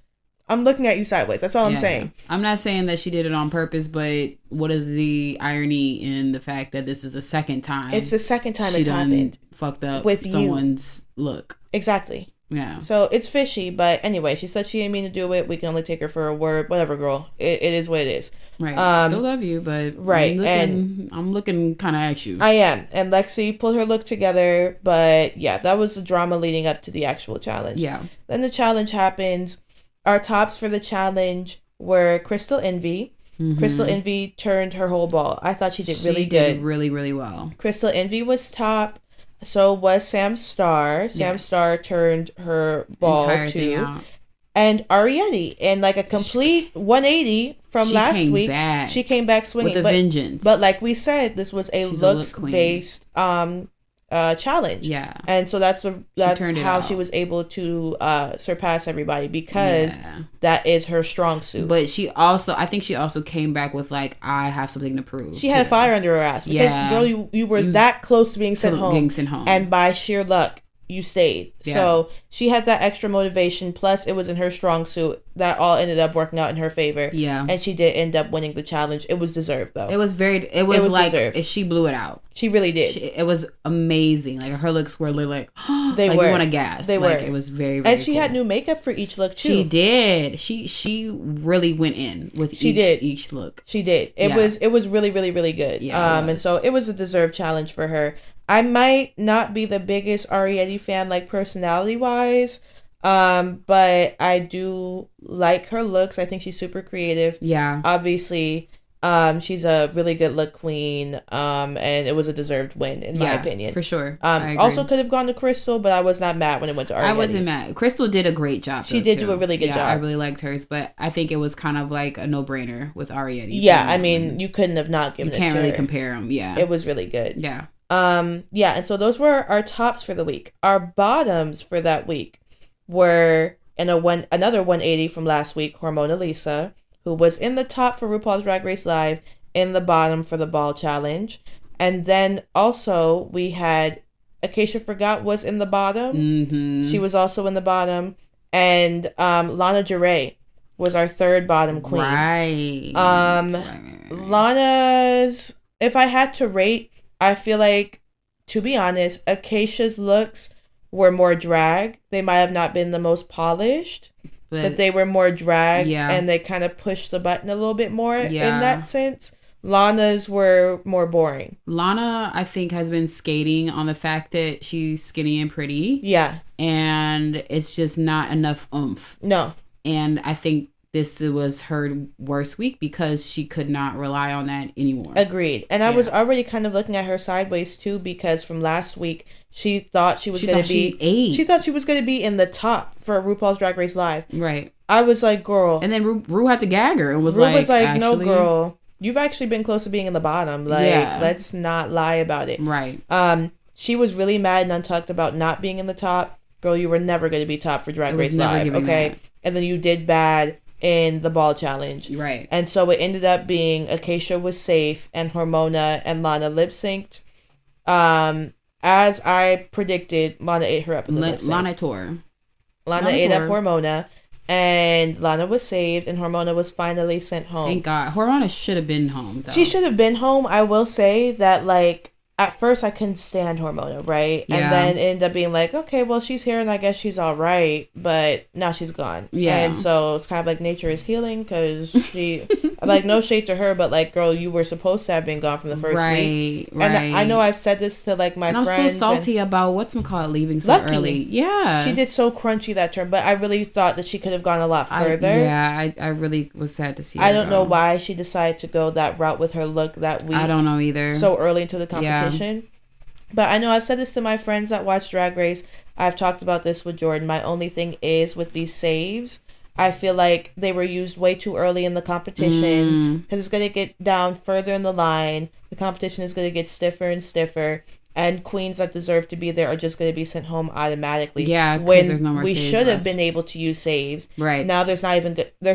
I'm looking at you sideways. That's all I'm saying. I'm not saying that she did it on purpose, but what is the irony in the fact that this is the second time? It's the second time it's happened. Fucked up with someone's look. Exactly. Yeah. So it's fishy, but anyway, she said she didn't mean to do it. We can only take her for her word. Whatever, girl. It is what it is. Right. I still love you, but I'm looking kind of at you. I am. And Lexi pulled her look together, but yeah, that was the drama leading up to the actual challenge. Yeah. Then the challenge happens. Our tops for the challenge were Crystal Envy. Mm-hmm. Crystal Envy turned her whole ball. I thought she did really good. She did really, really well. Crystal Envy was top. So was Sam Star. Sam Star turned her ball too. And Ariete, in like a complete 180 from last week. She came back swinging. With a vengeance. But like we said, this was a looks-based challenge. Yeah. And so that's how she was able to surpass everybody, because that is her strong suit. But I think she also came back with like, I have something to prove. She had fire under her ass, because girl, you were that close to being sent home. And by sheer luck, you stayed. Yeah. So she had that extra motivation, plus it was in her strong suit. That all ended up working out in her favor. Yeah. And she did end up winning the challenge. It was deserved, though. It was like deserved. She blew it out. She really did. It was amazing. Like her looks were like, they like were. You want to gasp. They were. It was very, very And she had new makeup for each look too. She did. She really went in with each look. She did. It was really, really, really good. Yeah. And so it was a deserved challenge for her. I might not be the biggest Ariete fan, like personality wise, but I do like her looks. I think she's super creative. Yeah. Obviously, she's a really good look queen, and it was a deserved win in my opinion. For sure. Also could have gone to Crystal, but I was not mad when it went to Ariete. I wasn't mad. Crystal did a great job. She did do a really good job. I really liked hers, but I think it was kind of like a no-brainer with Ariete. Yeah, I mean, you couldn't have not given it to her. You can't really compare them. Yeah. It was really good. Yeah. And so those were our tops for the week. Our bottoms for that week were another 180 from last week, Hormona Lisa, who was in the top for RuPaul's Drag Race Live, in the bottom for the Ball Challenge. And then also we had Acacia Forgot was in the bottom. Mm-hmm. She was also in the bottom. And Lana Jure was our third bottom queen. Right. Lana's, if I had to rate, I feel like, to be honest, Acacia's looks were more drag. They might have not been the most polished, but they were more drag, and they kind of pushed the button a little bit more in that sense. Lana's were more boring. Lana, I think, has been skating on the fact that she's skinny and pretty. Yeah. And it's just not enough oomph. No. And I think this was her worst week because she could not rely on that anymore. Agreed. And I was already kind of looking at her sideways too, because from last week she thought she was going to be she thought she was going to be in the top for RuPaul's Drag Race Live. Right. I was like, girl. And then Ru had to gag her and was Ru was like, actually, no, girl, you've actually been close to being in the bottom. Like, let's not lie about it. Right. She was really mad and Untucked about not being in the top. Girl, you were never going to be top for Drag Race Live. Okay. And then you did bad in the Ball Challenge. Right. And so it ended up being Acacia was safe and Hormona and Lana lip synced. As I predicted, Lana ate her up in the lip sync. Lana ate up Hormona, and Lana was saved, and Hormona was finally sent home. Thank God. Hormona should have been home, though. She should have been home. I will say that, like, at first I couldn't stand Hormona, right? Yeah. And then it ended up being like, okay, well, she's here and I guess she's all right, but now she's gone. Yeah. And so it's kind of like nature is healing, because she, Like, no shade to her, but like, girl, you were supposed to have been gone from the first week. Right. And I know I've said this to like my friends. I'm still salty about whatchamacallit leaving so early. Yeah. She did so crunchy that term, but I really thought that she could have gone a lot further. I really was sad to see her. I don't know why she decided to go that route with her look that week. I don't know either. So early into the competition. Yeah. But I know I've said this to my friends that watch Drag Race. I've talked about this with Jordan. My only thing is with these saves, I feel like they were used way too early in the competition because it's going to get down further in the line. The competition is going to get stiffer and stiffer. And queens that deserve to be there are just going to be sent home automatically. Yeah, when there's no more we saves should have left. been able to use saves. Right. Now there's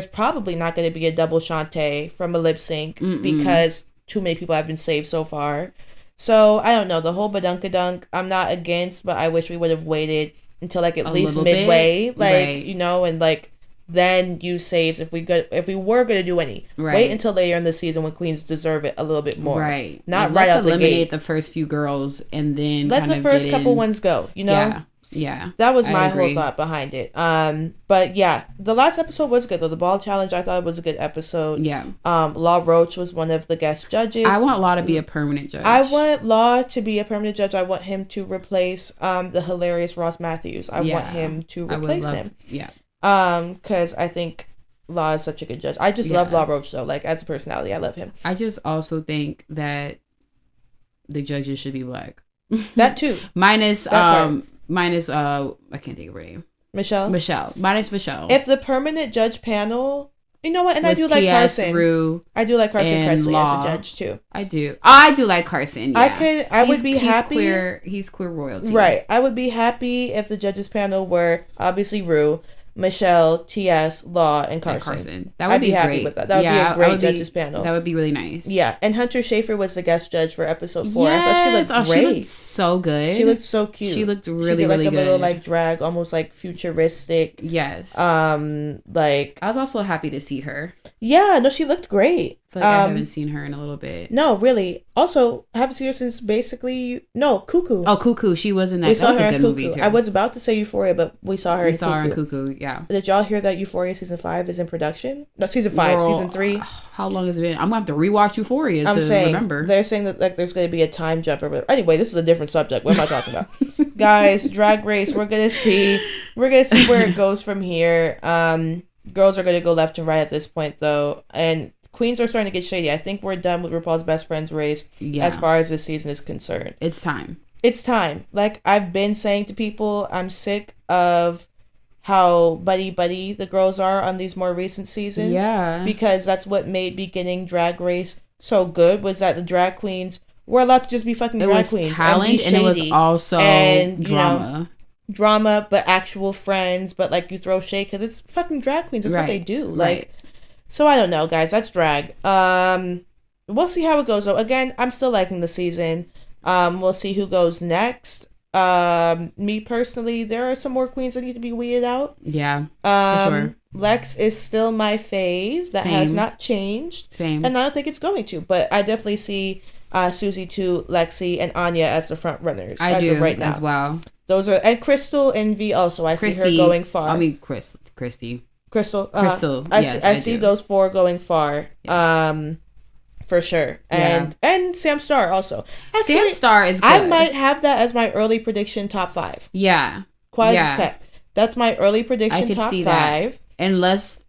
probably not going to be a double Shantae from a lip sync because too many people have been saved so far. So, I don't know. The whole badunkadunk, I'm not against, but I wish we would have waited until, like, at least midway. Like, right. You know, and, like, then use saves if we were going to do any. Right. Wait until later in the season when queens deserve it a little bit more. Right. Not right out the gate. Let's eliminate the first few girls and then let the first couple ones go, you know? Yeah. That was my whole thought behind it. But yeah, the last episode was good though. The ball challenge I thought was a good episode. Yeah. Law Roach was one of the guest judges. I want Law to be a permanent judge. I want Law to be a permanent judge. I want him to replace the hilarious Ross Matthews. I want him to replace him. Yeah. Because I think Law is such a good judge. I just love Law Roach though. Like as a personality, I love him. I just also think that the judges should be black. That too. Minus I can't think of her name. Michelle. Minus Michelle. If the permanent judge panel, you know what? And I do like Carson. I do like Carson Kressley as a judge too. I do like Carson. Yeah. I would be happy. He's queer royalty. Right. I would be happy if the judges panel were obviously Rue, Michelle, T.S., Law, and Carson. That would be happy great. with that. That would be a great judges panel. That would be really nice. Yeah, and Hunter Schafer was the guest judge for episode 4. Yes. I thought she looked great. She looked so good. She looked so cute. She looked really, she did, really good. Like a little like drag, almost like futuristic. Yes. Like I was also happy to see her. Yeah, no, she looked great. I feel like I haven't seen her in a little bit. No, really. Also, I haven't seen her since basically Cuckoo. Oh, Cuckoo. She was in that. That was a good movie too. I was about to say Euphoria, but we saw her. We saw her in Cuckoo. Yeah. Did y'all hear that Euphoria season 5 is in production? No, season 5, season 3. How long has it been? I'm gonna have to rewatch Euphoria to remember. They're saying that like there's going to be a time jumper, but anyway, this is a different subject. What am I talking about? Guys, Drag Race. We're gonna see where it goes from here. Girls are going to go left and right at this point, though, and queens are starting to get shady. I think we're done with RuPaul's Best Friends race as far as this season is concerned. It's time. It's time. Like I've been saying to people, I'm sick of how buddy the girls are on these more recent seasons. Yeah. Because that's what made beginning Drag Race so good, was that the drag queens were allowed to just be fucking drag queens. It was talent and it was also drama. Drama, but actual friends, but like you throw shade because it's fucking drag queens. That's what they do. Like, so I don't know, guys. That's drag. We'll see how it goes though. Again, I'm still liking the season. We'll see who goes next. Me personally, there are some more queens that need to be weeded out. Yeah, for sure. Lex is still my fave. That has not changed. Same. And I don't think it's going to. But I definitely see Susie 2, Lexi, and Anya as the front runners. I do right now as well. Those are, and Crystal and V also. I see her going far. I mean, Christy. Crystal. I see those 4 going far. Yeah. For sure. And Sam Starr also. Actually, Sam Starr is good. I might have that as my early prediction top 5. Yeah. Quiet as kept. That's my early prediction top 5. That. Unless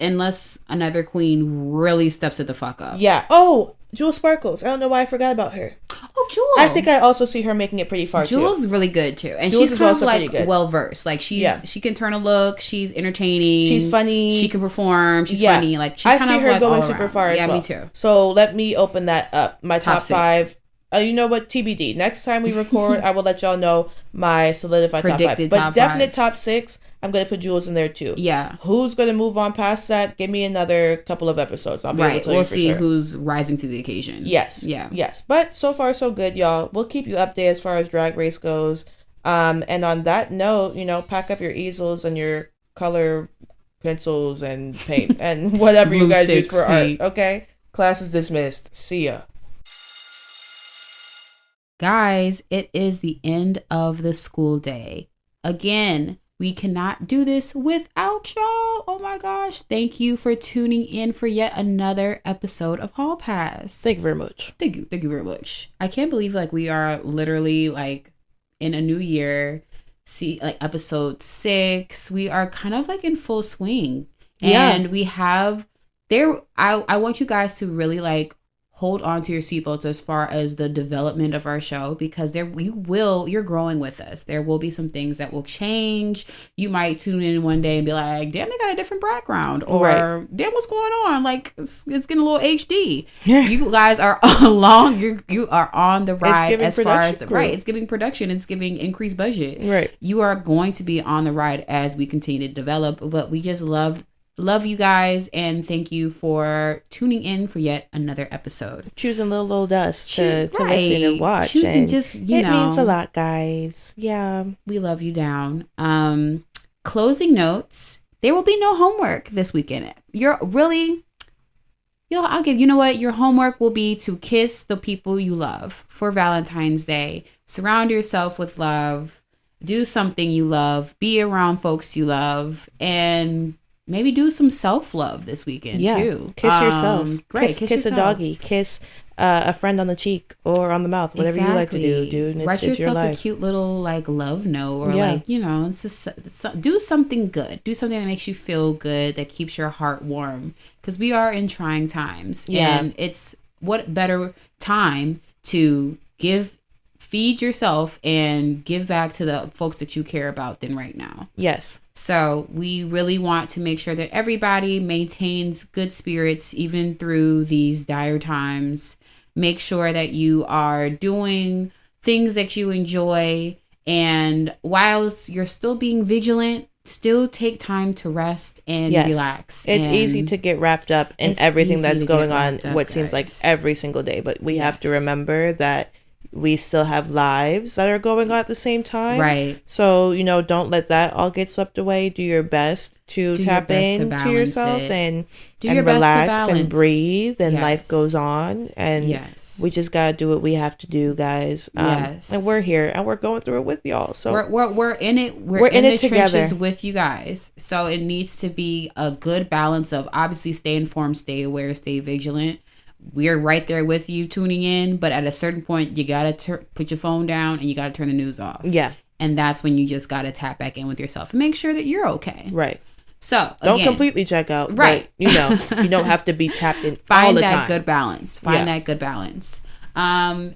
another queen really steps it the fuck up. Yeah. Oh, Jewel Sparkles. I don't know why I forgot about her. Oh, Jewel. I think I also see her making it pretty far Jewel's too. really good too. And Jewel's she's kind of like well versed. Like she can turn a look, she's entertaining. She's funny. She can perform. She's funny. Like she's kind of her going super far as well. Yeah, me too. So let me open that up. My top 5. You know what? TBD. Next time we record, I will let y'all know my solidified predicted top 5. But definite top 6. I'm going to put Jules in there too. Yeah. Who's going to move on past that? Give me another couple of episodes. I'll be able to tell you for sure. We'll see who's rising to the occasion. Yes. Yeah. Yes. But so far, so good, y'all. We'll keep you updated as far as Drag Race goes. And on that note, pack up your easels and your color pencils and paint and whatever you guys use for art. Okay? Class is dismissed. See ya. Guys, it is the end of the school day. Again, We cannot do this without y'all. Oh my gosh. Thank you for tuning in for yet another episode of Hall Pass. Thank you very much. Thank you very much. I can't believe like we are literally like in a new year. See, like episode 6. We are kind of like in full swing. And we have there. I want you guys to really like hold on to your seatbelts as far as the development of our show, because you're growing with us. There will be some things that will change. You might tune in one day and be like, damn, they got a different background, or damn, what's going on? Like it's getting a little HD. You guys are along. You are on the ride as far as it's giving production. It's giving increased budget. Right. You are going to be on the ride as we continue to develop, but we just love you guys, and thank you for tuning in for yet another episode. Choosing little old us to listen and watch. Choosing and just, it means a lot, guys. Yeah. We love you down. Closing notes. There will be no homework this weekend. Your homework will be to kiss the people you love for Valentine's Day. Surround yourself with love. Do something you love. Be around folks you love. And maybe do some self-love this weekend, too. Kiss yourself. Right. Kiss a doggy. Kiss a friend on the cheek or on the mouth. Whatever you like to do, dude. Write yourself a cute little, like, love note. Or, like, it's just, do something good. Do something that makes you feel good, that keeps your heart warm. Because we are in trying times. Yeah. And it's what better time to feed yourself and give back to the folks that you care about than right now. Yes. So we really want to make sure that everybody maintains good spirits even through these dire times. Make sure that you are doing things that you enjoy, and whilst you're still being vigilant, still take time to rest and relax. It's easy to get wrapped up in everything that's going on, seems like every single day, but we have to remember that we still have lives that are going on at the same time. Right. So, don't let that all get swept away. Do your best to tap into yourself and relax and breathe, and life goes on. And we just got to do what we have to do, guys. And we're here and we're going through it with y'all. So we're in it. We're in the trenches with you guys. So it needs to be a good balance of obviously stay informed, stay aware, stay vigilant. We're right there with you tuning in, but at a certain point you gotta put your phone down and you gotta turn the news off. Yeah. And that's when you just gotta tap back in with yourself and make sure that you're okay. Right. So don't completely check out. Right. But, you don't have to be tapped in all the time. Find that good balance. That good balance. And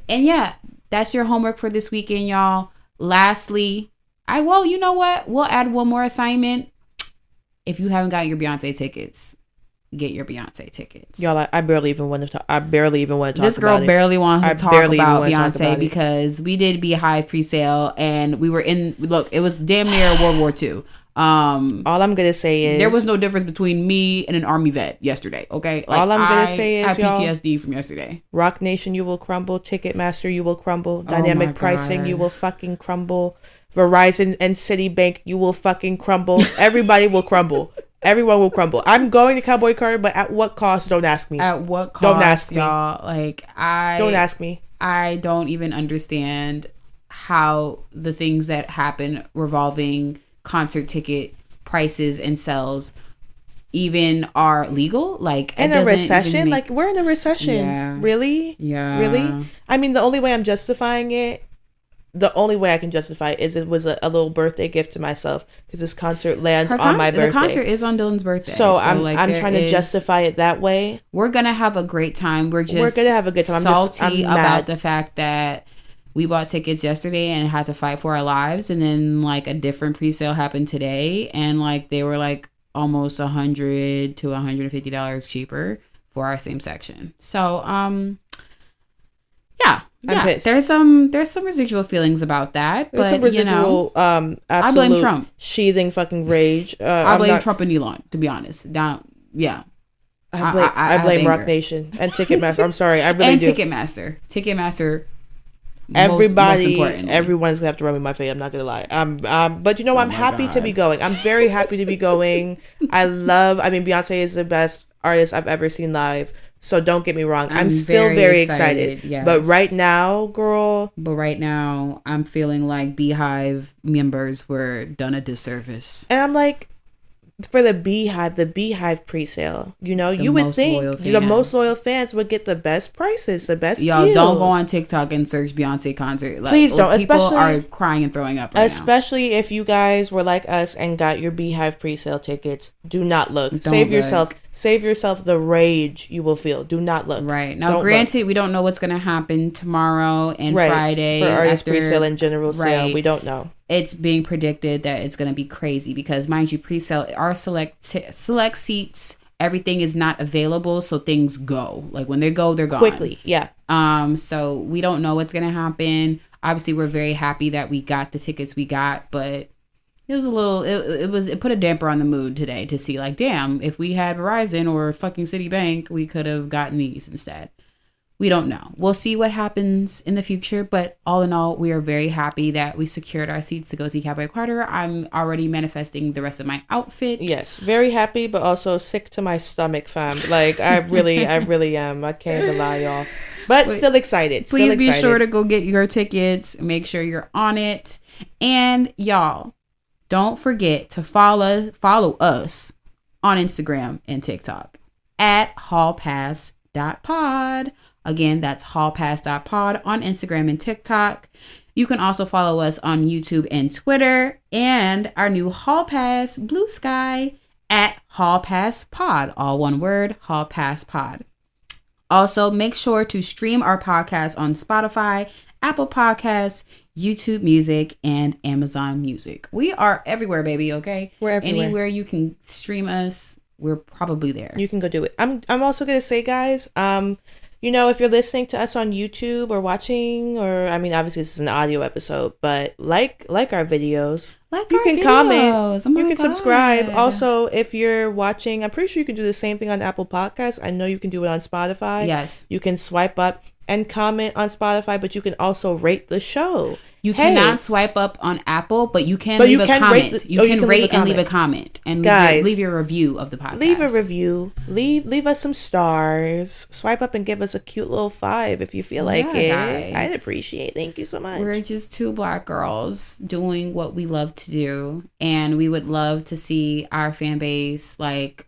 that's your homework for this weekend, y'all. Lastly, you know what? We'll add one more assignment. If you haven't got your Beyonce tickets, get your Beyonce tickets. Y'all, I barely even want to talk about this girl about barely wants to talk about Beyonce because we did Beehive pre-sale and we were it was damn near World War II. All I'm gonna say is there was no difference between me and an army vet yesterday. Okay, all I'm gonna say is I have PTSD from yesterday. Rock Nation, you will crumble. Ticketmaster, you will crumble. Dynamic pricing, you will fucking crumble. Verizon and Citibank, you will fucking crumble. Everybody will crumble. Everyone will crumble. I'm going to Cowboy Card, but at what cost? Don't ask me. At what cost? Don't ask me, y'all. Don't ask me. I don't even understand how the things that happen revolving concert ticket prices and sales even are legal. Like in a recession, we're in a recession. Yeah. Really? Yeah. Really? I mean, the only way I'm justifying it. The only way I can justify it is it was a little birthday gift to myself because this concert lands on my birthday. The concert is on Dylan's birthday. So I'm trying to justify it that way. We're going to have a great time. We're going to have a good time. I'm about the fact that we bought tickets yesterday and had to fight for our lives. And then a different pre-sale happened today. And they were almost $100 to $150 cheaper for our same section. So, yeah. Yeah, there's some residual feelings about that, there's some residual, absolute I blame Trump. Sheathing fucking rage. I blame Trump and Elon, to be honest. I blame Rock Nation and Ticketmaster. I'm sorry, I really do. Ticketmaster. Everyone's gonna have to run me my face. I'm not gonna lie. But I'm happy to be going. I'm very happy to be going. Beyonce is the best artist I've ever seen live. So don't get me wrong. I'm still very excited. Yes. But right now, girl. I'm feeling like Beehive members were done a disservice. And I'm like, for the Beehive pre-sale, you know, you would think the most loyal fans would get the best prices, the best deals. Don't go on TikTok and search Beyonce concert. Like, please don't. People are crying and throwing up especially if you guys were like us and got your Beehive pre-sale tickets. Do not look. Save yourself the rage you will feel. Do not look. Right. Now, granted, we don't know what's going to happen tomorrow and Friday. For artist pre-sale and general sale. We don't know. It's being predicted that it's going to be crazy because, mind you, pre-sale, our select seats, everything is not available. So things go. Like when they go, they're gone. Quickly. Yeah. So we don't know what's going to happen. Obviously, we're very happy that we got the tickets we got, but it was a little, it put a damper on the mood today to see like, damn, if we had Verizon or fucking Citibank, we could have gotten these instead. We don't know. We'll see what happens in the future. But all in all, we are very happy that we secured our seats to go see Cowboy Carter. I'm already manifesting the rest of my outfit. Yes, very happy, but also sick to my stomach, fam. Like, I really am. I can't even lie, y'all. But still excited. Please be sure to go get your tickets. Make sure you're on it. And y'all, don't forget to follow us on Instagram and TikTok at hallpass.pod. Again, that's hallpass.pod on Instagram and TikTok. You can also follow us on YouTube and Twitter, and our new Hall Pass Blue Sky at Hall Pass Pod. All one word, Hall Pass Pod. Also, make sure to stream our podcast on Spotify, Apple Podcasts, YouTube Music, and Amazon Music. We are everywhere, baby, okay? We're everywhere. Anywhere you can stream us, we're probably there. You can go do it. I'm also going to say, guys, you know, if you're listening to us on YouTube or watching, or I mean, obviously this is an audio episode, but like our videos, you can comment, you can subscribe. Also, if you're watching, I'm pretty sure you can do the same thing on Apple Podcasts. I know you can do it on Spotify. Yes, you can swipe up and comment on Spotify, but you can also rate the show. You cannot swipe up on Apple, but you can leave a comment. You can rate and leave a comment. And guys, leave your review of the podcast. Leave a review. Leave us some stars. Swipe up and give us a cute little 5 if you feel like it. Guys. I'd appreciate it. Thank you so much. We're just 2 Black girls doing what we love to do. And we would love to see our fan base, like,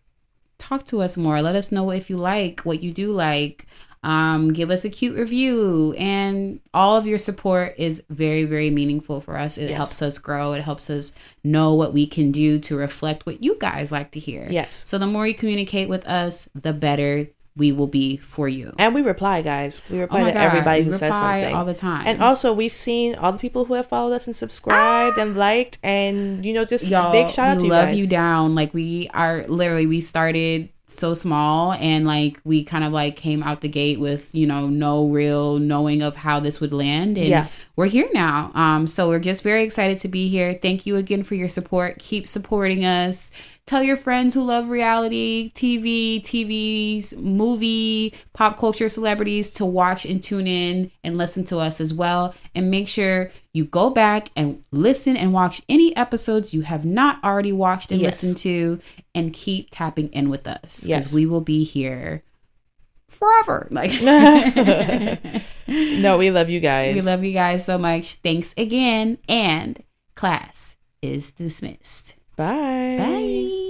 talk to us more. Let us know if you like what you do like. Give us a cute review, and all of your support is very, very meaningful for us. It helps us grow. It helps us know what we can do to reflect what you guys like to hear. Yes. So the more you communicate with us, the better we will be for you. And we reply, guys. We reply to everybody who says something all the time. And also, we've seen all the people who have followed us and subscribed and liked, and you know, just big shout out to you guys. We love you down. Like, we started so small, and like we kind of like came out the gate with, you know, no real knowing of how this would land, and we're here now. So we're just very excited to be here. Thank you again for your support. Keep supporting us. Tell your friends who love reality TVs, movie, pop culture, celebrities to watch and tune in and listen to us as well. And make sure you go back and listen and watch any episodes you have not already watched and listened to, and keep tapping in with us. Because we will be here forever. Like, no, we love you guys. We love you guys so much. Thanks again. And class is dismissed. Bye. Bye.